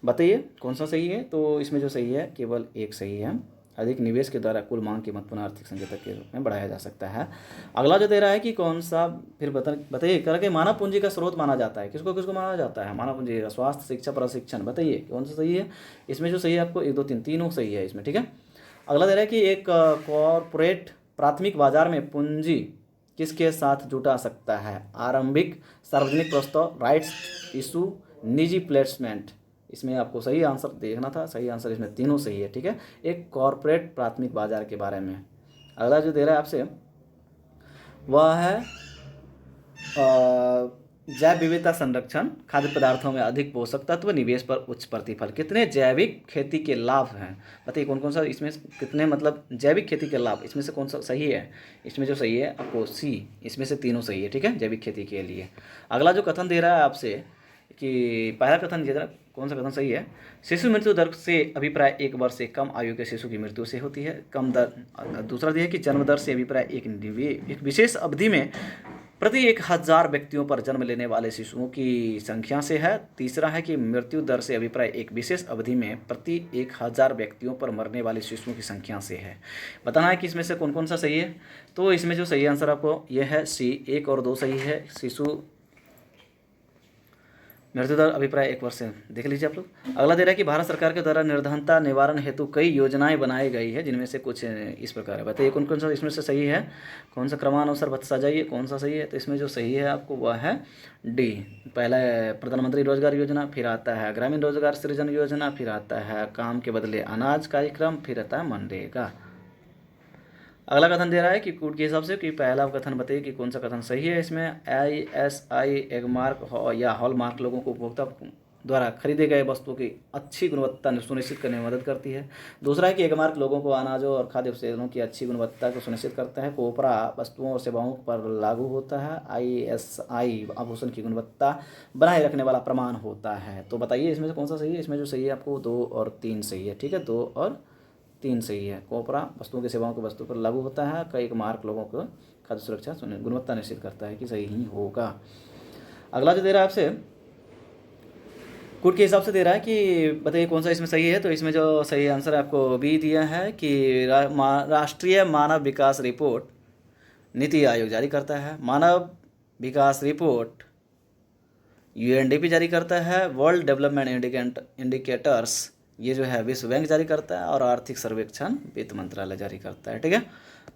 बताइए कौन सा सही है। तो इसमें जो सही है केवल 1 सही है। अधिक निवेश के द्वारा कुल मांग के महत्वपूर्ण आर्थिक संकेतक के रूप में बढ़ाया जा सकता है। अगला जो दे रहा है कि कौन सा फिर बताइए करके मानव पूंजी का स्रोत माना जाता है। किसको किसको माना जाता है मानव पूंजी का। स्वास्थ्य, शिक्षा, प्रशिक्षण। बताइए कौन सा सही है। इसमें जो सही है आपको 1, 2, 3 तीनों सही है इसमें, ठीक है। अगला दे रहा है कि एक कॉरपोरेट प्राथमिक बाजार में पूंजी किसके साथ जुटा सकता है। आरंभिक, सार्वजनिक प्रस्ताव, राइट्स इशू, निजी प्लेसमेंट। इसमें आपको सही आंसर देखना था। सही आंसर इसमें तीनों सही है, ठीक है। एक कॉरपोरेट प्राथमिक बाजार के बारे में। अगला जो दे रहा है आपसे वह है जैव विविधता संरक्षण, खाद्य पदार्थों में अधिक पोषक तत्व, निवेश पर उच्च प्रतिफल। कितने जैविक खेती के लाभ हैं। बताइए कौन कौन सा इसमें कितने मतलब जैविक खेती के लाभ इसमें से कौन सा सही है। इसमें जो सही है आपको C, इसमें से तीनों सही है, ठीक है, जैविक खेती के लिए। अगला जो कथन दे रहा है आपसे कि पहला कथन ये कौन सा कथन सही है। शिशु मृत्यु दर से अभिप्राय 1 वर्ष से कम आयु के शिशु की मृत्यु से होती है। कम दर। दूसरा दिया है कि जन्म दर से अभिप्राय एक विशेष अवधि में प्रति 1000 व्यक्तियों पर जन्म लेने वाले शिशुओं की संख्या से है। तीसरा है कि मृत्यु दर से अभिप्राय एक विशेष अवधि में प्रति 1000 व्यक्तियों पर मरने वाले शिशुओं की संख्या से है। बताना है कि इसमें से कौन कौन सा सही है। तो इसमें जो सही आंसर आपको यह है C, 1 और 2 सही है। शिशु मृत्यु दर अभिप्राय 1 वर्ष से देख लीजिए आप लोग। अगला दे रहा है कि भारत सरकार के द्वारा निर्धनता निवारण हेतु कई योजनाएं बनाई गई है, जिनमें से कुछ इस प्रकार है। बताइए कौन कौन सा इसमें से सही है। कौन सा क्रमानुसार सजाइए कौन सा सही है। तो इसमें जो सही है आपको वह है D, पहला प्रधानमंत्री रोजगार योजना, फिर आता है ग्रामीण रोजगार सृजन योजना, फिर आता है काम के बदले अनाज कार्यक्रम, फिर आता है मनरेगा। अगला कथन दे रहा है कि कोड के हिसाब से कि पहला कथन बताइए कि कौन सा कथन सही है। इसमें ISI एगमार्क या हॉलमार्क लोगों को उपभोक्ता द्वारा खरीदे गए वस्तुओं की अच्छी गुणवत्ता सुनिश्चित करने में मदद करती है। दूसरा है कि एगमार्क लोगों को अनाजों और खाद्य उत्पादों की अच्छी गुणवत्ता को सुनिश्चित करता है। कोपरा वस्तुओं और सेवाओं पर लागू होता है। ISI आभूषण की गुणवत्ता बनाए रखने वाला प्रमाण होता है। तो बताइए इसमें से कौन सा सही है। इसमें जो सही है आपको 2 और 3 सही है, ठीक है। 2 और 3 सही है। कोपरा वस्तुओं की सेवाओं की वस्तु पर लागू होता है। कई मार्क लोगों को खाद्य सुरक्षा गुणवत्ता निश्चित करता है कि सही ही होगा। अगला जो दे रहा है आपसे कोड के हिसाब से दे रहा है कि बताइए कौन सा इसमें सही है। तो इसमें जो सही आंसर आपको बी दिया है कि राष्ट्रीय मानव विकास रिपोर्ट नीति आयोग जारी करता है। मानव विकास रिपोर्ट यूएनडीपी जारी करता है। वर्ल्ड डेवलपमेंट इंडिकेटर्स ये जो है विश्व बैंक जारी करता है। और आर्थिक सर्वेक्षण वित्त मंत्रालय जारी करता है। ठीक है।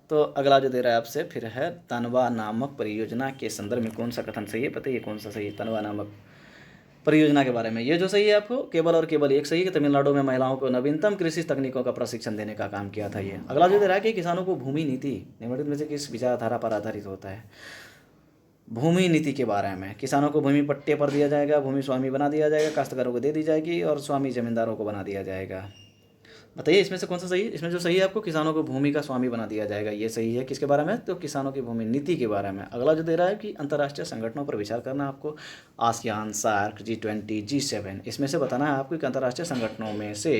तो अगला जो दे रहा है आपसे फिर है तनवा नामक परियोजना के संदर्भ में कौन सा कथन सही है। बताइए कौन सा सही है तनवा नामक परियोजना के बारे में। ये जो सही है आपको केवल और केवल एक सही है कि तमिलनाडु में महिलाओं को नवीनतम कृषि तकनीकों का प्रशिक्षण देने का काम किया था ये। अगला जो दे रहा है कि किसानों को भूमि नीति निम्नलिखित में से किस विचारधारा पर आधारित होता है। भूमि नीति के बारे में किसानों को भूमि पट्टे पर दिया जाएगा, भूमि स्वामी बना दिया जाएगा, काश्तकारों को दे दी जाएगी और स्वामी जमींदारों को बना दिया जाएगा। बताइए इसमें से कौन सा सही है। इसमें जो सही है आपको किसानों को भूमि का स्वामी बना दिया जाएगा ये सही है। किसके बारे में तो किसानों की भूमि नीति के बारे में। अगला जो दे रहा है कि अंतर्राष्ट्रीय संगठनों पर विचार करना आपको आसियान, सार्क, G20, G7 इसमें से बताना है आपको कि अंतर्राष्ट्रीय संगठनों में से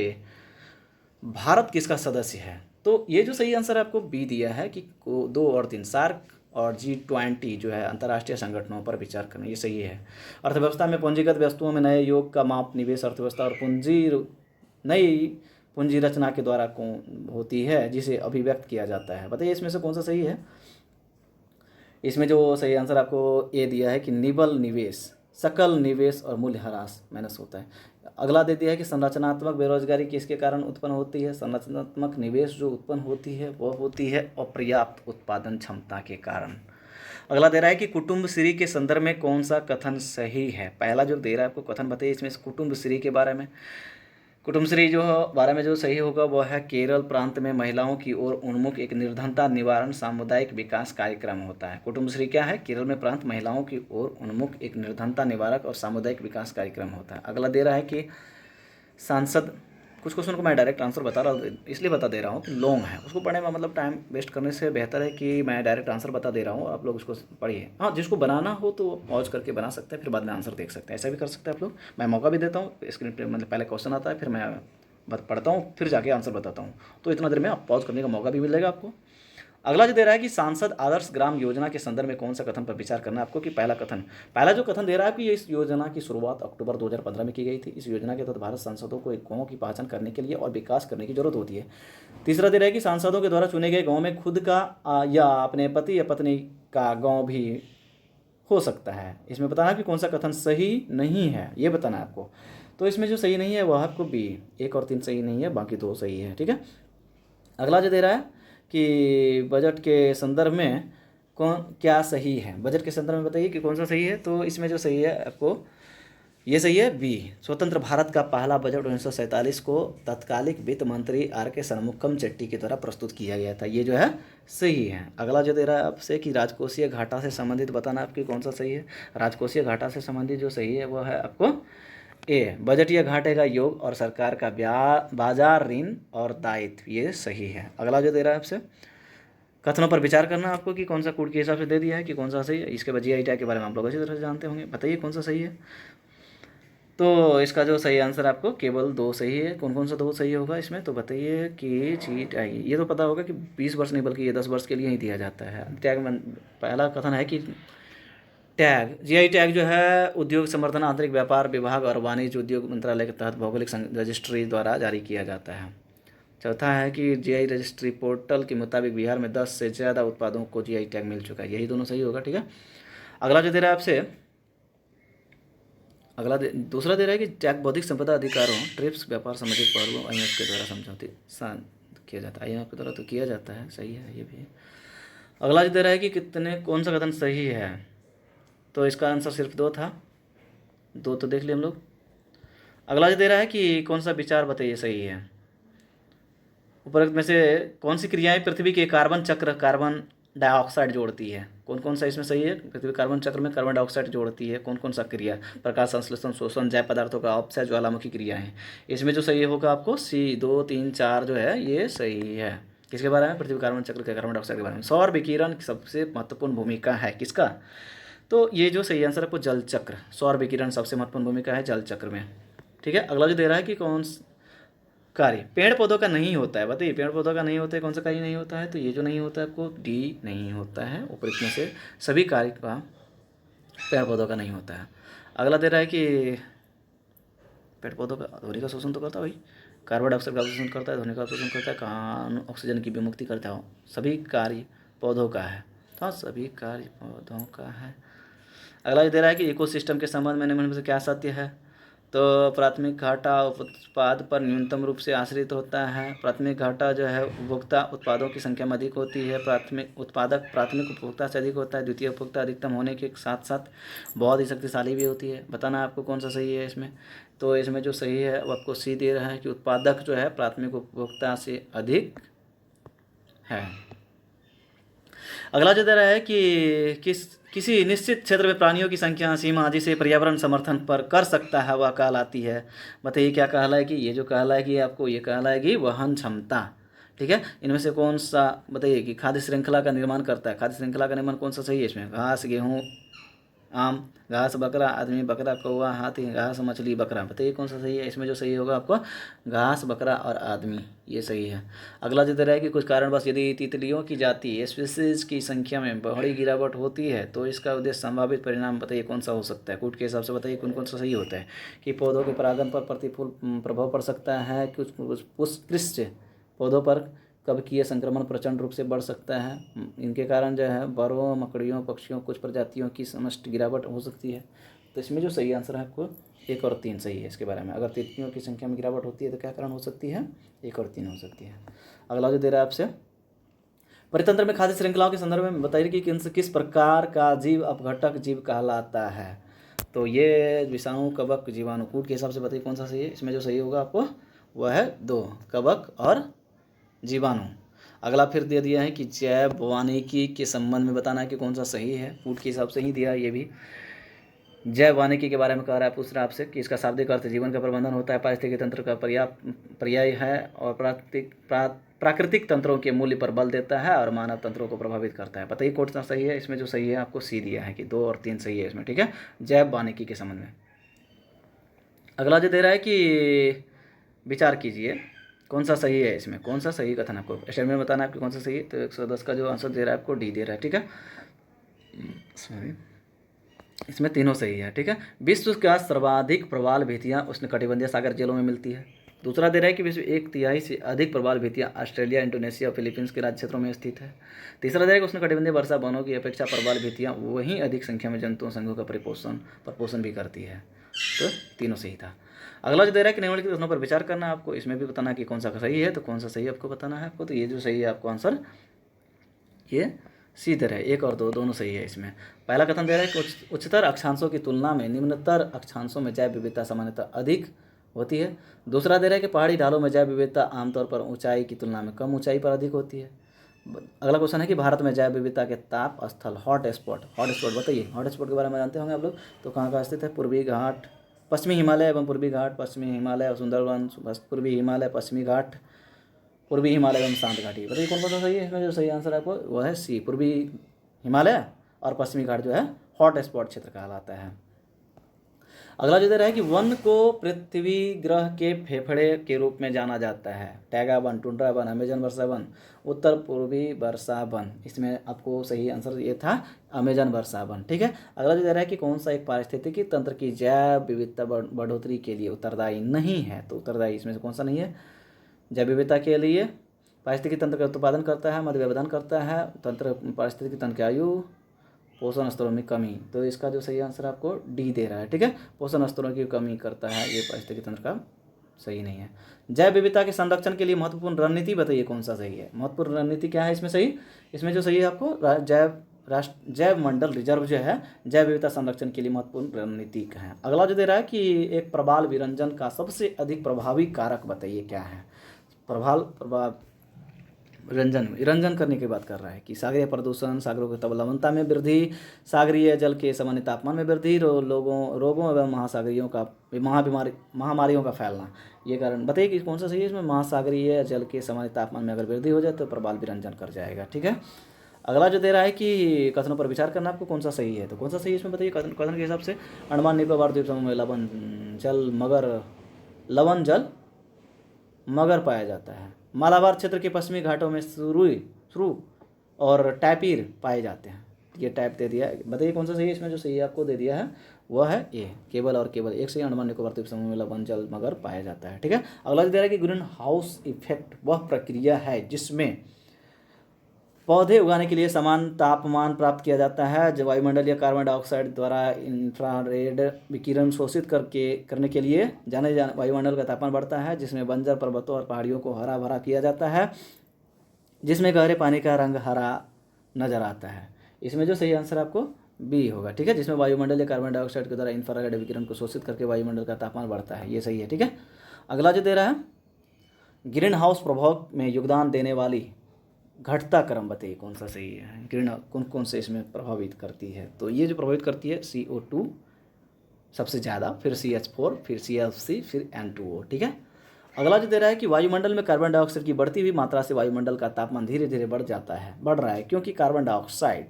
भारत किसका सदस्य है। तो ये जो सही आंसर आपको बी दिया है कि 2 और 3 सार्क और G20 जो है अंतर्राष्ट्रीय संगठनों पर विचार करना ये सही है। अर्थव्यवस्था में पूंजीगत वस्तुओं में नए योग का माप निवेश अर्थव्यवस्था और नई पूंजी रचना के द्वारा कौन होती है जिसे अभिव्यक्त किया जाता है। बताइए इसमें से कौन सा सही है। इसमें जो सही आंसर आपको ए दिया है कि निबल निवेश, सकल निवेश और मूल्य ह्रास माइनस होता है। अगला दे दिया है कि संरचनात्मक बेरोजगारी किसके कारण उत्पन्न होती है। संरचनात्मक निवेश जो उत्पन्न होती है वह होती है अपर्याप्त उत्पादन क्षमता के कारण। अगला दे रहा है कि कुटुंबश्री के संदर्भ में कौन सा कथन सही है। पहला जो दे रहा है आपको कथन बताइए इसमें कुटुंबश्री के बारे में। कुटुंबश्री जो बारे में जो सही होगा वह है केरल प्रांत में महिलाओं की ओर उन्मुख एक निर्धनता निवारण सामुदायिक विकास कार्यक्रम होता है। कुटुंबश्री क्या है केरल में प्रांत महिलाओं की ओर उन्मुख एक निर्धनता निवारक और सामुदायिक विकास कार्यक्रम होता है। अगला दे रहा है कि सांसद कुछ क्वेश्चन को मैं डायरेक्ट आंसर बता रहा हूँ इसलिए बता दे रहा हूँ कि लॉन्ग है उसको पढ़ने में मतलब टाइम वेस्ट करने से बेहतर है कि मैं डायरेक्ट आंसर बता दे रहा हूँ आप लोग उसको पढ़िए। हाँ जिसको बनाना हो तो पॉज करके बना सकते हैं फिर बाद में आंसर देख सकते हैं ऐसा भी कर सकते हैं आप लोग। मैं मौका भी देता हूँ स्क्रीन पे मतलब पहले क्वेश्चन आता है फिर मैं पढ़ता हूँ फिर जाके आंसर बताता हूँ तो इतना देर में आप पॉज करने का मौका भी मिलेगा आपको। अगला जो दे रहा है कि सांसद आदर्श ग्राम योजना के संदर्भ में कौन सा कथन पर विचार करना है आपको। कि पहला जो कथन दे रहा है कि इस योजना की शुरुआत अक्टूबर 2015 में की गई थी। इस योजना के तहत भारत सांसदों को एक गाँव की पहचान करने के लिए और विकास करने की जरूरत होती है। तीसरा दे रहा है कि सांसदों के द्वारा चुने गए गाँव में खुद का या अपने पति या पत्नी का गाँव भी हो सकता है। इसमें बताना कि कौन सा कथन सही नहीं है ये बताना है आपको। तो इसमें जो सही नहीं है वह आपको बी 1 और 3 सही नहीं है बाकी 2 सही है। ठीक है। अगला जो दे रहा है कि बजट के संदर्भ में कौन क्या सही है। बजट के संदर्भ में बताइए कि कौन सा सही है। तो इसमें जो सही है आपको ये सही है बी। स्वतंत्र भारत का पहला बजट 1947 को तत्कालिक वित्त मंत्री R.K. शनमुगम चेट्टी के द्वारा प्रस्तुत किया गया था ये जो है सही है। अगला जो दे रहा है आपसे कि राजकोषीय घाटा से संबंधित बताना आपकी कौन सा सही है। राजकोषीय घाटा से संबंधित जो सही है वह है आपको ए। बजटीय घाटे का योग और सरकार का बाजार ऋण और दायित्व ये सही है। अगला जो दे रहा है आपसे कथनों पर विचार करना आपको कि कौन सा कोड के हिसाब से दे दिया है कि कौन सा सही है। इसके बाद GI टैग के बारे में आप लोग अच्छी तरह से जानते होंगे। बताइए कौन सा सही है। तो इसका जो सही आंसर आपको केवल 2 सही है। कौन कौन सा 2 सही होगा इसमें तो बताइए कि जी टैग ये तो पता होगा कि 20 वर्ष नहीं बल्कि ये 10 वर्ष के लिए ही दिया जाता है। टैग में पहला कथन है कि टैग GI टैग जो है उद्योग संवर्धन आंतरिक व्यापार विभाग और वाणिज्य उद्योग मंत्रालय के तहत भौगोलिक रजिस्ट्री द्वारा जारी किया जाता है। चौथा है कि GI रजिस्ट्री पोर्टल के मुताबिक बिहार में 10 से ज़्यादा उत्पादों को GI टैग मिल चुका है। यही दोनों सही होगा। ठीक है। अगला जो दे रहा है आपसे दूसरा दे रहा है कि टैग बौद्धिक संपदा अधिकारों ट्रिप्स व्यापार संबंधित पहलुओं IMF के द्वारा समझौते किया जाता है। IMF के द्वारा तो किया जाता है सही है ये भी। अगला जो दे रहा है कि कौन सा कथन सही है। तो इसका आंसर सिर्फ 2 था 2 तो देख लिए हम लोग। अगला जो दे रहा है कि कौन सा विचार बताइए सही है। उपरोक्त में से कौन सी क्रियाएं पृथ्वी के कार्बन चक्र कार्बन डाइऑक्साइड जोड़ती है। कौन कौन सा इसमें सही है। पृथ्वी कार्बन चक्र में कार्बन डाइऑक्साइड जोड़ती है कौन कौन सा क्रिया। प्रकाश संश्लेषण शोषण जैव पदार्थों का अपचय ज्वालामुखी क्रिया है। इसमें जो सही होगा आपको C 2 3 4 जो है ये सही है। किसके बारे में पृथ्वी कार्बन चक्र के कार्बन डाइऑक्साइड के बारे में। सौर विकिरण की सबसे महत्वपूर्ण भूमिका है किसका। तो ये जो सही आंसर है आपको जल चक्र सौर विकिरण सबसे महत्वपूर्ण भूमिका है जल चक्र में। ठीक है। अगला जो दे रहा है कि कौन कार्य पेड़ पौधों का नहीं होता है। बताइए पेड़ पौधों का नहीं होता है कौन सा कार्य नहीं होता है। तो ये जो नहीं होता है आपको D नहीं होता है। उपरोक्त में से सभी कार्य का पेड़ पौधों का नहीं होता है। अगला दे रहा है कि पेड़ पौधों का ध्वनि का शोषण तो करता है भाई, कार्बन डाइऑक्साइड का अवशोषण करता है, ध्वनि का अवशोषण करता है, कहाँ ऑक्सीजन की विमुक्ति करता है, सभी कार्य पौधों का है। तो सभी कार्य पौधों का है। अगला दे रहा है कि इकोसिस्टम के संबंध में निम्न में से क्या सत्य है। तो प्राथमिक घाटा उत्पाद पर न्यूनतम रूप से आश्रित होता है। प्राथमिक घाटा जो है उपभोक्ता उत्पादों की संख्या में अधिक होती है। प्राथमिक उत्पादक प्राथमिक उपभोक्ता से अधिक होता है। द्वितीय उपभोक्ता अधिकतम होने के साथ साथ बहुत ही शक्तिशाली भी होती है। बताना है आपको कौन सा सही है इसमें। तो इसमें जो सही है वो आपको सी दे रहा है कि उत्पादक जो है प्राथमिक उपभोक्ता से अधिक है। अगला जो दे रहा है कि किसी निश्चित क्षेत्र में प्राणियों की संख्या सीमा जिसे पर्यावरण समर्थन पर कर सकता है वह कहलाती है। बताइए क्या कहलाएगी। ये जो कहलाएगी आपको ये कहलाएगी वहन क्षमता। ठीक है, इनमें से कौन सा बताइए कि खाद्य श्रृंखला का निर्माण करता है। खाद्य श्रृंखला का निर्माण कौन सा सही है इसमें। घास, गेहूँ, आम, घास बकरा, आदमी बकरा, कौवा हाथी, घास मछली बकरा। बताइए कौन सा सही है इसमें। जो सही होगा आपको घास बकरा और आदमी, ये सही है। अगला जो दे रहा है कि कुछ कारणवश यदि तितलियों की जाति स्पीसीज की संख्या में बड़ी गिरावट होती है तो इसका उद्देश्य संभावित परिणाम बताइए कौन सा हो सकता है। कूट के हिसाब से बताइए कौन कौन सा सही होता है। कि पौधों के परागण पर प्रतिकूल प्रभाव पड़ सकता है। कुछ उत्कृष्ट पौधों पर कवकीय संक्रमण प्रचंड रूप से बढ़ सकता है। इनके कारण जो है बरों, मकड़ियों, पक्षियों, कुछ प्रजातियों की समष्टि गिरावट हो सकती है। तो इसमें जो सही आंसर है आपको 1 और 3 सही है इसके बारे में। अगर तितलियों की संख्या में गिरावट होती है तो क्या कारण हो सकती है। 1 और 3 हो सकती है। अगला जो दे रहा है आपसे, परितंत्र में खाद्य श्रृंखलाओं के संदर्भ में बताइए कि किस प्रकार का जीव अपघटक जीव कहलाता है। तो ये विषाणु, कवक, जीवाणु। कूट के हिसाब से बताइए कौन सा सही है इसमें। जो सही होगा आपको वह है 2, कवक और जीवाणु। अगला फिर दे दिया है कि जैव वानिकी के संबंध में बताना है कि कौन सा सही है। कूट के हिसाब से ही दिया है ये भी। जैव वानिकी के बारे में कह रहा है, पूछ रहा है आपसे कि इसका शाब्दिक अर्थ जीवन का प्रबंधन होता है, पारिस्थितिकी तंत्र का पर्याय है और प्राकृतिक तंत्रों के मूल्य पर बल देता है और मानव तंत्रों को प्रभावित करता है। बताइए कौन सा सही है इसमें। जो सही है आपको सी दिया है कि 2 और 3 सही है इसमें। ठीक है, जैव वानिकी के संबंध में। अगला जो दे रहा है कि विचार कीजिए कौन सा सही है इसमें। कौन सा सही कथन आपको स्टेटमेंट में बताना है आपको कौन सा सही है। तो 110 का जो आंसर दे रहा है आपको डी दे रहा है। ठीक है, इसमें तीनों सही है। ठीक है, विश्व का सर्वाधिक प्रवाल भित्तियाँ उष्णकटिबंधीय सागर जलों में मिलती है। दूसरा दे रहा है कि विश्व 1/3 से अधिक प्रवाल भित्तियाँ ऑस्ट्रेलिया, इंडोनेशिया और फिलीपींस के राज्य क्षेत्रों में स्थित है। तीसरा दे रहा है कि उष्णकटिबंधीय वर्षा वनों की अपेक्षा प्रवाल भित्तियाँ वहीं अधिक संख्या में जंतुओं संघों का प्रपोषण भी करती है। तो तीनों सही था। अगला जो दे रहा है कि निम्नलिखित कथनों पर विचार करना है आपको। इसमें भी बताना है कि कौन सा सही है। तो कौन सा सही आपको बताना है आपको। तो ये जो सही है आपको आंसर ये सी दे रहा है। 1 और 2 दोनों सही है इसमें। पहला कथन दे रहा है कि उच्चतर अक्षांशों की तुलना में निम्नतर अक्षांशों में जैव विविधता सामान्यतः अधिक होती है। दूसरा दे रहा है कि पहाड़ी ढालों में जैव विविधता आमतौर पर ऊंचाई की तुलना में कम ऊंचाई पर अधिक होती है। अगला क्वेश्चन है कि भारत में जैव विविधता के ताप स्थल हॉट स्पॉट बताइए। हॉट स्पॉट के बारे में जानते होंगे आप लोग। तो कहाँ कहाँ स्थित है। पूर्वी घाट, पश्चिमी हिमालय एवं पूर्वी घाट, पश्चिमी हिमालय और सुंदरवन, पूर्वी हिमालय, पश्चिमी घाट, पूर्वी हिमालय एवं शांत घाटी। बताइए कौन कौन सा सही है इसमें। जो सही आंसर आपको वह है सी, पूर्वी हिमालय और पश्चिमी घाट जो है हॉट स्पॉट क्षेत्र कहलाता है। अगला जो दे रहा है कि वन को पृथ्वी ग्रह के फेफड़े के रूप में जाना जाता है। टैगा वन, टुंड्रा वन, अमेजन वर्षा वन, उत्तर पूर्वी वर्षा वन। इसमें आपको सही आंसर ये था अमेजन वर्षा वन। ठीक है, अगला जो दे रहा है कि कौन सा एक पारिस्थितिकी तंत्र की जैव विविधता बढ़ोतरी के लिए उत्तरदायी नहीं है। तो उत्तरदायी इसमें से कौन सा नहीं है। जैव विविधता के लिए पारिस्थितिकी तंत्र का उत्पादन करता है, मध्य व्यवधान करता है, तंत्र पारिस्थितिकी तंत्र की आयु, पोषण स्तरों में कमी। तो इसका जो सही आंसर आपको डी दे रहा है। ठीक है, पोषण स्तरों की कमी करता है, ये पारिस्थितिकी तंत्र का सही नहीं है। जैव विविधता के संरक्षण के लिए महत्वपूर्ण रणनीति बताइए कौन सा सही है। महत्वपूर्ण रणनीति क्या है इसमें सही। इसमें जो सही है आपको जैव मंडल रिजर्व जो है जैव विविधता संरक्षण के लिए महत्वपूर्ण रणनीति है। अगला जो दे रहा है कि एक प्रवाल विरंजन का सबसे अधिक प्रभावी कारक बताइए क्या है। विरंजन करने की बात कर रहा है कि सागरीय प्रदूषण, सागरों की लवणता में वृद्धि, सागरीय जल के सामान्य तापमान में वृद्धि, रोगों एवं महासागरियों का महामारियों का फैलना, ये कारण बताइए कि कौन सा सही है इसमें। महासागरीय जल के सामान्य तापमान में अगर वृद्धि हो जाए तो प्रवाल विरंजन कर जाएगा। ठीक है, अगला जो दे रहा है कि कथनों पर विचार करना आपको कौन सा सही है। तो कौन सा सही है इसमें बताइए। कथन के हिसाब से अंडमान निकोबार द्वीप समूह में लवण जल मगर पाया जाता है। मालाबार क्षेत्र के पश्चिमी घाटों में सुरु और टैपीर पाए जाते हैं। ये टाइप दे दिया है, बताइए कौन सा सही है इसमें? जो सही आपको दे दिया है वह है ए, केवल और केवल एक से ही अंडमान निकोबार द्वीप समूह में लवण जल मगर पाया जाता है। ठीक है, अगला जो दे रहा है कि ग्रीन हाउस इफेक्ट वह प्रक्रिया है जिसमें पौधे उगाने के लिए समान तापमान प्राप्त किया जाता है, जो वायुमंडल या कार्बन डाइऑक्साइड द्वारा इंफ्रारेड विकिरण शोषित करने के लिए जाने वायुमंडल का तापमान बढ़ता है, जिसमें बंजर पर्वतों और पहाड़ियों को हरा भरा किया जाता है, जिसमें गहरे पानी का रंग हरा नजर आता है। इसमें जो सही आंसर आपको बी होगा। ठीक है, जिसमें वायुमंडल या कार्बन डाइऑक्साइड के द्वारा इंफ्रारेड विकिरण को शोषित करके वायुमंडल का तापमान बढ़ता है, ये सही है। ठीक है, अगला जो दे रहा है ग्रीन हाउस प्रभाव में योगदान देने वाली घटता क्रम बताइए कौन सा सही है? ग्रीन कौन कौन से इसमें प्रभावित करती है? तो ये जो प्रभावित करती है CO2 सबसे ज़्यादा, फिर CH4, फिर CFC, फिर N2O। ठीक है, अगला जो दे रहा है कि वायुमंडल में कार्बन डाइऑक्साइड की बढ़ती हुई मात्रा से वायुमंडल का तापमान धीरे धीरे बढ़ रहा है, क्योंकि कार्बन डाइऑक्साइड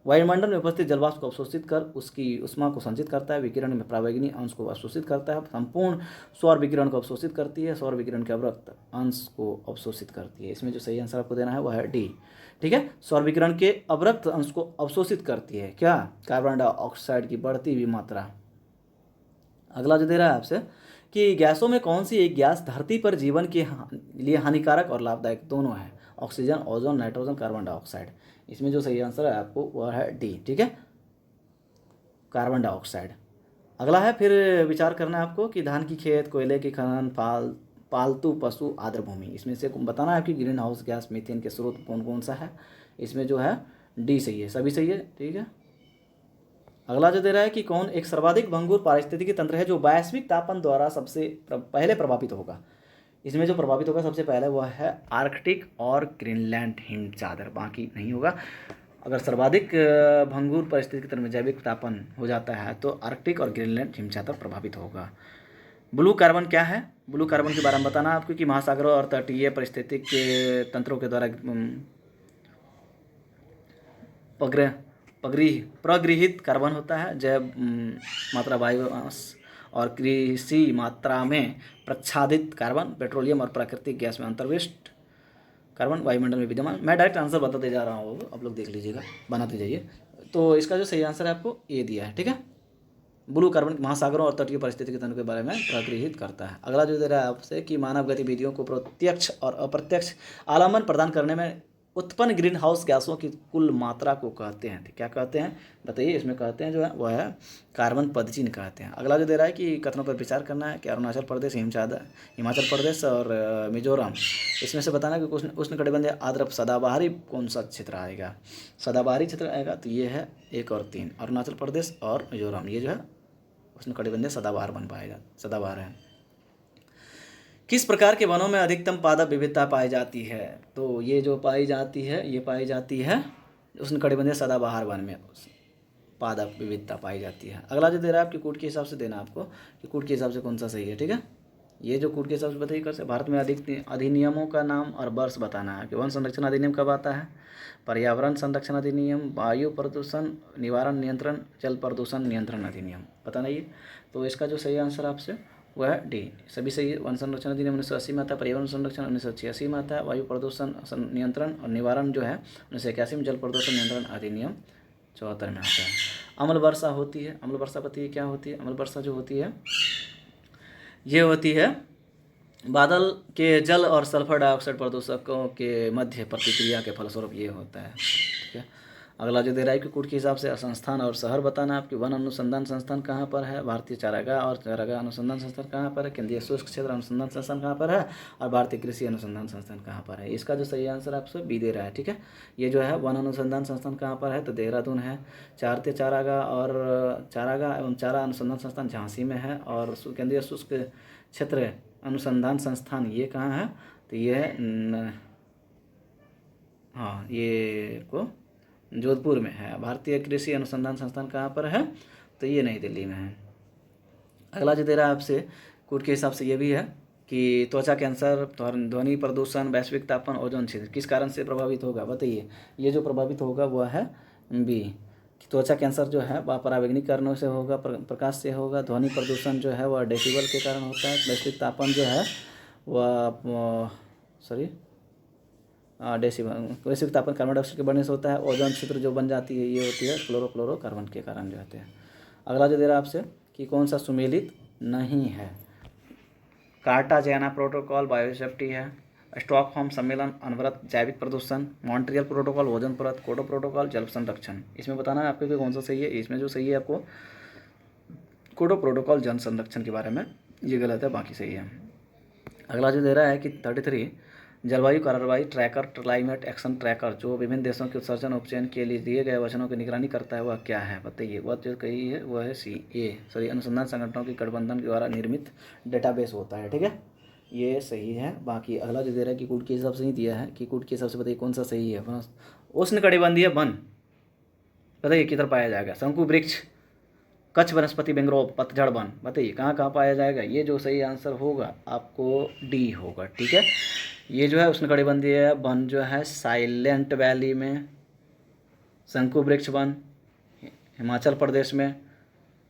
वायुमंडल में उपस्थित जलवाष्प को अवशोषित कर उसकी ऊष्मा को संचित करता है, विकिरण में परावैंगनी अंश को अवशोषित करता है, संपूर्ण सौर विकिरण को अवशोषित करती है, सौर विकिरण के अवरक्त अंश को अवशोषित करती है। इसमें जो सही आंसर आपको देना है वह है डी। ठीक है, सौर विकिरण के अवरक्त अंश को अवशोषित करती है क्या? कार्बन डाइऑक्साइड की बढ़ती हुई मात्रा। अगला जो दे रहा है आपसे कि गैसों में कौन सी एक गैस धरती पर जीवन के लिए हानिकारक और लाभदायक दोनों है? Oxygen, ozone, nitrogen, carbon dioxide. इसमें जो सही आंसर है आपको वह है डी। ठीक है, कार्बन डाइऑक्साइड। अगला है फिर विचार करना है आपको कि धान की खेत, कोयले की खनन, पालतू पशु, आर्द्र भूमि। इसमें से बताना है कि ग्रीन हाउस गैस मीथेन के स्रोत कौन कौन सा है? इसमें जो है डी सही है, सभी सही है। ठीक है, अगला जो दे रहा है कि कौन एक सर्वाधिक भंगुर पारिस्थितिकी तंत्र है जो वैश्विक तापन द्वारा सबसे पहले प्रभावित होगा? इसमें जो प्रभावित होगा सबसे पहले वह है आर्कटिक और ग्रीनलैंड हिम चादर, बाकी नहीं होगा। अगर सर्वाधिक भंगुर परिस्थिति के तंत्र में जैविक तापन हो जाता है तो आर्कटिक और ग्रीनलैंड हिम चादर प्रभावित होगा। ब्लू कार्बन क्या है? ब्लू कार्बन के बारे में बताना आपको कि महासागरों और तटीय परिस्थितिक के तंत्रों के द्वारा प्रगृहित कार्बन होता है, जैव मात्रा वायु और कृषि मात्रा में प्रच्छादित कार्बन, पेट्रोलियम और प्राकृतिक गैस में अंतर्विष्ट कार्बन वायुमंडल में विद्यमान। मैं डायरेक्ट आंसर बताते जा रहा हूँ, आप लोग देख लीजिएगा, बनाते जाइए। तो इसका जो सही आंसर है आपको ए दिया है। ठीक है, ब्लू कार्बन महासागरों और तटीय परिस्थिति के तंत्र के बारे में प्रगृहित करता है। अगला जो दे रहा है आपसे कि मानव गतिविधियों को प्रत्यक्ष और अप्रत्यक्ष आलम्बन प्रदान करने में उत्पन्न ग्रीन हाउस गैसों की कुल मात्रा को कहते हैं, क्या कहते हैं बताइए? इसमें कहते हैं जो है वह है कार्बन पदचिह्न कहते हैं। अगला जो दे रहा है कि कथनों पर विचार करना है कि अरुणाचल प्रदेश, हिमाचल प्रदेश और मिजोरम, इसमें से बताना कि उष्णकटिबंधीय आर्द्र सदाबहारी कौन सा क्षेत्र आएगा? सदाबहारी क्षेत्र आएगा, तो ये है 1 और 3, अरुणाचल प्रदेश और मिजोरम, ये जो है उष्णकटिबंधीय सदाबहार बन पाएगा, सदाबहार है। किस प्रकार के वनों में अधिकतम पादप विविधता पाई जाती है? तो ये जो पाई जाती है ये पाई जाती है उष्णकटिबंधीय सदाबहार वन में पादप विविधता पाई जाती है। अगला जो दे रहा है आपकी कूट के हिसाब से देना आपको कि कूट के हिसाब से कौन सा सही है। ठीक है, ये जो कूट के हिसाब से बताइए कैसे। भारत में अधिनियमों का नाम और वर्ष बताना है कि वन संरक्षण अधिनियम कब आता है, पर्यावरण संरक्षण अधिनियम, वायु प्रदूषण निवारण नियंत्रण, जल प्रदूषण नियंत्रण अधिनियम, बताना ये। तो इसका जो सही आंसर आपसे वह है डी, सभी सही है। वन संरक्षण अधिनियम 1980 में आता है, पर्यावरण संरक्षण 1986 में आता है, वायु प्रदूषण नियंत्रण और निवारण जो है 1981 में, जल प्रदूषण नियंत्रण अधिनियम 74 में आता है। अम्ल वर्षा होती है, अम्ल वर्षा पता है क्या होती है? अम्ल वर्षा जो होती है ये होती है बादल के जल और सल्फर डाइऑक्साइड प्रदूषकों के मध्य प्रतिक्रिया के फलस्वरूप ये होता है। ठीक है, अगला जो दे रहा है कि कूट के हिसाब से संस्थान और शहर बताना है आपकी। वन अनुसंधान संस्थान कहाँ पर है, भारतीय चारागाह और चारागाह अनुसंधान संस्थान कहाँ पर है, केंद्रीय शुष्क क्षेत्र अनुसंधान संस्थान कहाँ पर है, और भारतीय कृषि अनुसंधान संस्थान कहाँ पर है। इसका जो सही आंसर आपसे बी दे रहा है। ठीक है, ये जो है वन अनुसंधान संस्थान कहाँ पर है, तो देहरादून है। भारतीय चारागाह एवं चारा अनुसंधान संस्थान झांसी में है, और केंद्रीय शुष्क क्षेत्र अनुसंधान संस्थान ये कहाँ है, तो ये है हाँ ये को जोधपुर में है। भारतीय कृषि अनुसंधान संस्थान कहाँ पर है, तो ये नई दिल्ली में है। अगला जो दे रहा है आपसे कूट के हिसाब से ये भी है कि त्वचा कैंसर, ध्वनि प्रदूषण, वैश्विक तापमान, ओजोन क्षेत्र किस कारण से प्रभावित होगा बताइए। ये जो प्रभावित होगा वह है बी, त्वचा कैंसर जो है वह परावैंगनिक कारणों से होगा, प्रकाश से होगा। ध्वनि प्रदूषण जो है वह डेसिबल के कारण होता है। वैश्विक तापमान जो है वह वैश्विक तापमान कार्बन डाइऑक्साइड के बढ़ने से होता है। ओजोन क्षेत्र जो बन जाती है ये होती है क्लोरोफ्लोरोकार्बन के कारण जो होते हैं। अगला जो दे रहा है आपसे कि कौन सा सुमेलित नहीं है, कार्टाजेना प्रोटोकॉल बायोसेफ्टी है, स्टॉकहोम सम्मेलन अनवरत जैविक प्रदूषण, मॉन्ट्रियल प्रोटोकॉल ओजोन परत, कोटो प्रोटोकॉल जल संरक्षण। इसमें बताना है आपको कि कौन सा सही है। इसमें जो सही है आपको कोटो प्रोटोकॉल जल संरक्षण के बारे में, ये गलत है, बाकी सही है। अगला जो दे रहा है कि 33 जलवायु कार्रवाई ट्रैकर क्लाइमेट एक्शन ट्रैकर जो विभिन्न देशों के उत्सर्जन उपचयन के लिए दिए गए वचनों की निगरानी करता है वह क्या है, बताइए। वह जो कही है वह है अनुसंधान संगठनों के गठबंधन के द्वारा निर्मित डेटाबेस होता है, ठीक है, ये सही है। बाकी अगला जो दे रहा है कि कूट के हिसाब से नहीं दिया है, कि कूट के हिसाब से बताइए कौन सा सही है। उष्णकटिबंधीय वन बताइए किधर पाया जाएगा, शंकु वृक्ष, कच्छ वनस्पति, मैंग्रोव, पतझड़ वन, बताइए कहाँ कहाँ पाया जाएगा। ये जो सही आंसर होगा आपको डी होगा, ठीक है। ये जो है उष्णकटिबंधीय वन जो है साइलेंट वैली में, शंकु वृक्ष वन हिमाचल प्रदेश में,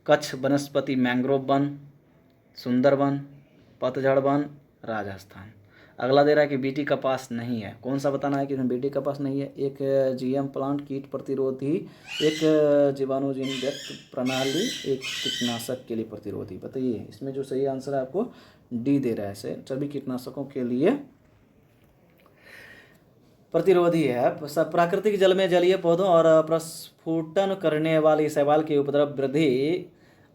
कच्छ वनस्पति मैंग्रोव वन, सुंदरवन, पतझड़ वन राजस्थान। अगला दे रहा है कि बीटी कपास नहीं है, कौन सा बताना है कि इसमें बीटी कपास नहीं है। एक जीएम प्लांट कीट प्रतिरोधी, एक जीवाणुजन्य प्रणाली, एक कीटनाशक के लिए प्रतिरोधी, बताइए। इसमें जो सही आंसर है आपको डी दे रहा है, सभी कीटनाशकों के लिए प्रतिरोधी है। सब प्राकृतिक जल में जलीय पौधों और प्रस्फुटन करने वाली शैवाल की उपद्रव वृद्धि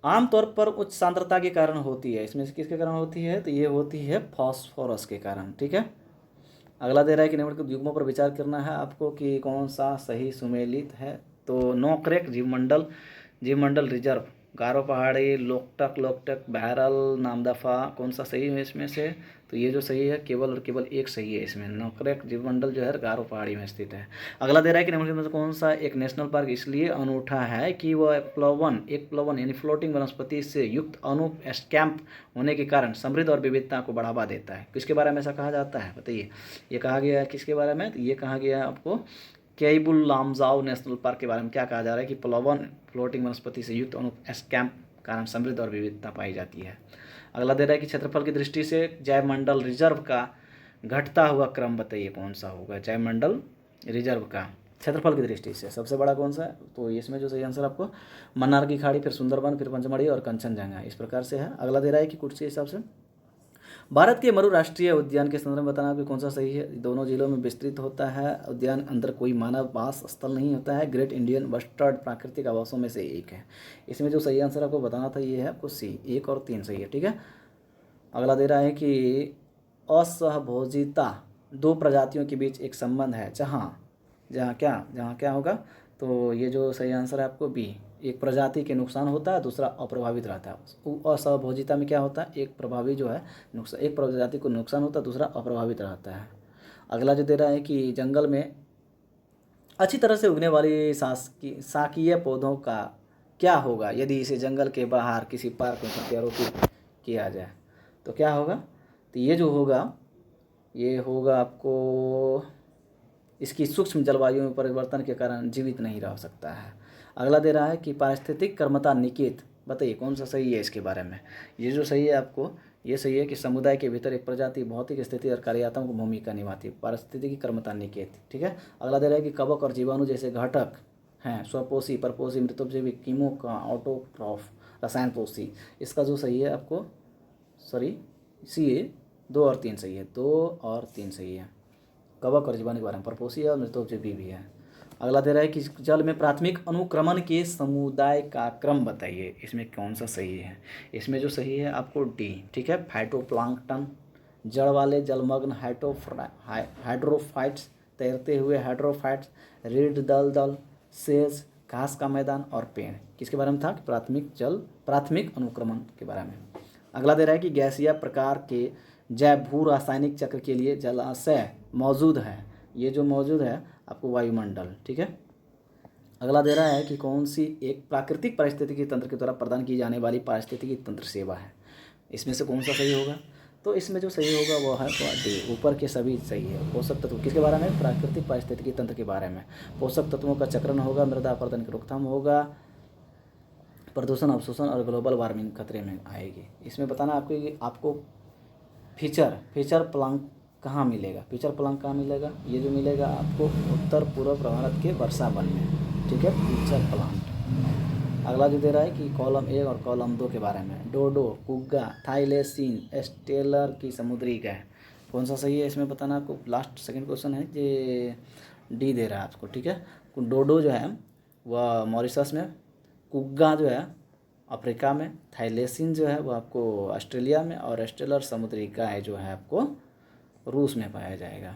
आमतौर पर उच्च सांद्रता के कारण होती है। इसमें से किसके कारण होती है, तो ये होती है फास्फोरस के कारण, ठीक है। अगला दे रहा है कि निम्नलिखित युग्मों पर विचार करना है आपको कि कौन सा सही सुमेलित है। तो नोक्रेक जीवमंडल रिजर्व, गारो पहाड़ी, लोकटक बहरल, नामदफा, कौन सा सही है इसमें से, तो ये जो सही है केवल और केवल एक सही है इसमें, नोक्रेक जीवमंडल जो है गारो पहाड़ी में स्थित है। अगला दे रहा है कि निम्नलिखित में से कौन सा एक नेशनल पार्क इसलिए अनूठा है कि वह एक प्लवन यानी फ्लोटिंग वनस्पति से युक्त अनूप स्कैम्प होने के कारण समृद्ध और विविधता को बढ़ावा देता है। किसके बारे में ऐसा कहा जाता है, बताइए। ये कहा गया है किसके बारे में, तो ये कहा गया है आपको केबुल लामजाओ नेशनल पार्क के बारे में। क्या कहा जा रहा है कि प्लवन फ्लोटिंग वनस्पति से युक्त अनूप स्कैम्प कारण समृद्ध और विविधता पाई जाती है। अगला दे रहा है कि क्षेत्रफल की दृष्टि से जैवमंडल रिजर्व का घटता हुआ क्रम बताइए कौन सा होगा। जैवमंडल रिजर्व का क्षेत्रफल की दृष्टि से सबसे बड़ा कौन सा है, तो इसमें जो सही आंसर आपको मन्नार की खाड़ी, फिर सुंदरवन, फिर पंचमढ़ी और कंचनजंगा, इस प्रकार से है। अगला दे रहा है कि कुछ के हिसाब से भारत के मरु राष्ट्रीय उद्यान के संदर्भ में बताना कि कौन सा सही है। दोनों जिलों में विस्तृत होता है उद्यान, अंदर कोई मानव वास स्थल नहीं होता है, ग्रेट इंडियन बस्टर्ड प्राकृतिक आवासों में से एक है। इसमें जो सही आंसर आपको बताना था ये है आपको सी, 1 और 3 सही है, ठीक है। अगला दे रहा है कि असहभोजिता दो प्रजातियों के बीच एक संबंध है जहाँ क्या होगा, तो ये जो सही आंसर है आपको बी, एक प्रजाति के नुकसान होता है, दूसरा अप्रभावित रहता है। असहभोजिता में क्या होता है, एक प्रभावी जो है नुकसान, एक प्रजाति को नुकसान होता है, दूसरा अप्रभावित रहता है। अगला जो दे रहा है कि जंगल में अच्छी तरह से उगने वाली शाकीय पौधों का क्या होगा यदि इसे जंगल के बाहर किसी पार्क में प्रत्यारोपित किया जाए, तो क्या होगा, तो ये जो होगा ये होगा आपको इसकी सूक्ष्म जलवायु में परिवर्तन के कारण जीवित नहीं रह सकता है। अगला दे रहा है कि पारिस्थितिक कर्मता निकेत, बताइए कौन सा सही है इसके बारे में। ये जो सही है आपको ये सही है कि समुदाय के भीतर एक प्रजाति भौतिक स्थिति और कार्यात्मक भूमिका निभाती है, पारिस्थितिकी कर्मता निकेत, ठीक है। अगला दे रहा है कि कवक और जीवाणु जैसे घटक हैं स्वपोषी, परपोषी, मृतोपजीवी, कीमो का ऑटोट्रॉफ, रसायन पोषी। इसका जो सही है आपको सी है, 2 और 3 सही है, 2 और 3 सही है। कवक और जीवाणु के बारे में, परपोषी है और मृतोपजीवी भी है। अगला दे रहा है कि जल में प्राथमिक अनुक्रमण के समुदाय का क्रम बताइए, इसमें कौन सा सही है। इसमें जो सही है आपको डी, ठीक है। फाइटोप्लैंक्टन, जड़ वाले जलमग्न हाइड्रोफाइट्स, तैरते हुए हाइड्रोफाइट्स, रीढ़ दल, सेज, घास का मैदान और पेड़। किसके बारे में था, प्राथमिक अनुक्रमण के बारे में। अगला दे रहा है कि गैसीय प्रकार के जैव भू रासायनिक चक्र के लिए जलाशय मौजूद है, ये जो मौजूद है आपको वायुमंडल, ठीक है। अगला दे रहा है कि कौन सी एक प्राकृतिक पारिस्थितिकी तंत्र के द्वारा प्रदान की जाने वाली पारिस्थितिकी तंत्र सेवा है, इसमें से कौन सा सही होगा, तो इसमें जो सही होगा वो है डी, ऊपर के सभी सही है। पोषक तत्व किसके बारे में, प्राकृतिक पारिस्थितिकी तंत्र के बारे में। पोषक तत्वों का चक्रण होगा, मृदा अपरदन की रोकथाम होगा, प्रदूषण अवशोषण और ग्लोबल वार्मिंग खतरे में आएगी। इसमें बताना आपको कि आपको फीचर कहाँ मिलेगा, पिचर प्लांट कहाँ मिलेगा, ये जो मिलेगा आपको उत्तर पूर्व भारत के वर्षा वन में, ठीक है, पिचर प्लांट। अगला जो दे रहा है कि कॉलम 1 और कॉलम 2 के बारे में, डोडो, कुग्गा, थाइलेसीन, एस्टेलर की समुद्री गाय, कौन सा सही है इसमें बताना आपको। लास्ट सेकंड क्वेश्चन है ये डी दे रहा है आपको, ठीक है। डोडो जो है वह मॉरिशस में, कुग्गा जो है अफ्रीका में, थाइलेसीन जो है वो आपको ऑस्ट्रेलिया में, और एस्टेलर समुद्री गाय जो है आपको रूस में पाया जाएगा।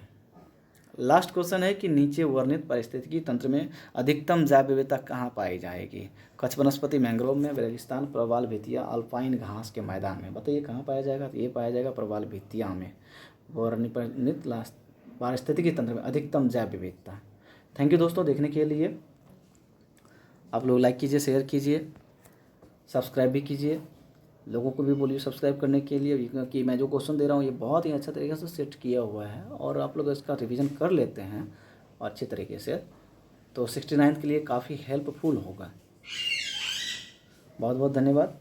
लास्ट क्वेश्चन है कि नीचे वर्णित पारिस्थितिकी तंत्र में अधिकतम जैव विविधता कहाँ पाई जाएगी। कच्छ वनस्पति, मैंग्रोव में, रेगिस्तान, प्रवाल भित्तियाँ, अल्पाइन घास के मैदान में। बताइए कहाँ पाया जाएगा, तो ये पाया जाएगा प्रवाल भित्तियाँ में, वर्णित पारिस्थितिकी तंत्र में अधिकतम जैव विविधता। थैंक यू दोस्तों देखने के लिए। आप लोग लाइक कीजिए, शेयर कीजिए, सब्सक्राइब भी कीजिए, लोगों को भी बोलिए सब्सक्राइब करने के लिए, कि मैं जो क्वेश्चन दे रहा हूँ ये बहुत ही अच्छा तरीके से सेट किया हुआ है और आप लोग इसका रिवीजन कर लेते हैं अच्छे तरीके से, तो 69th के लिए काफ़ी हेल्पफुल होगा। बहुत बहुत धन्यवाद।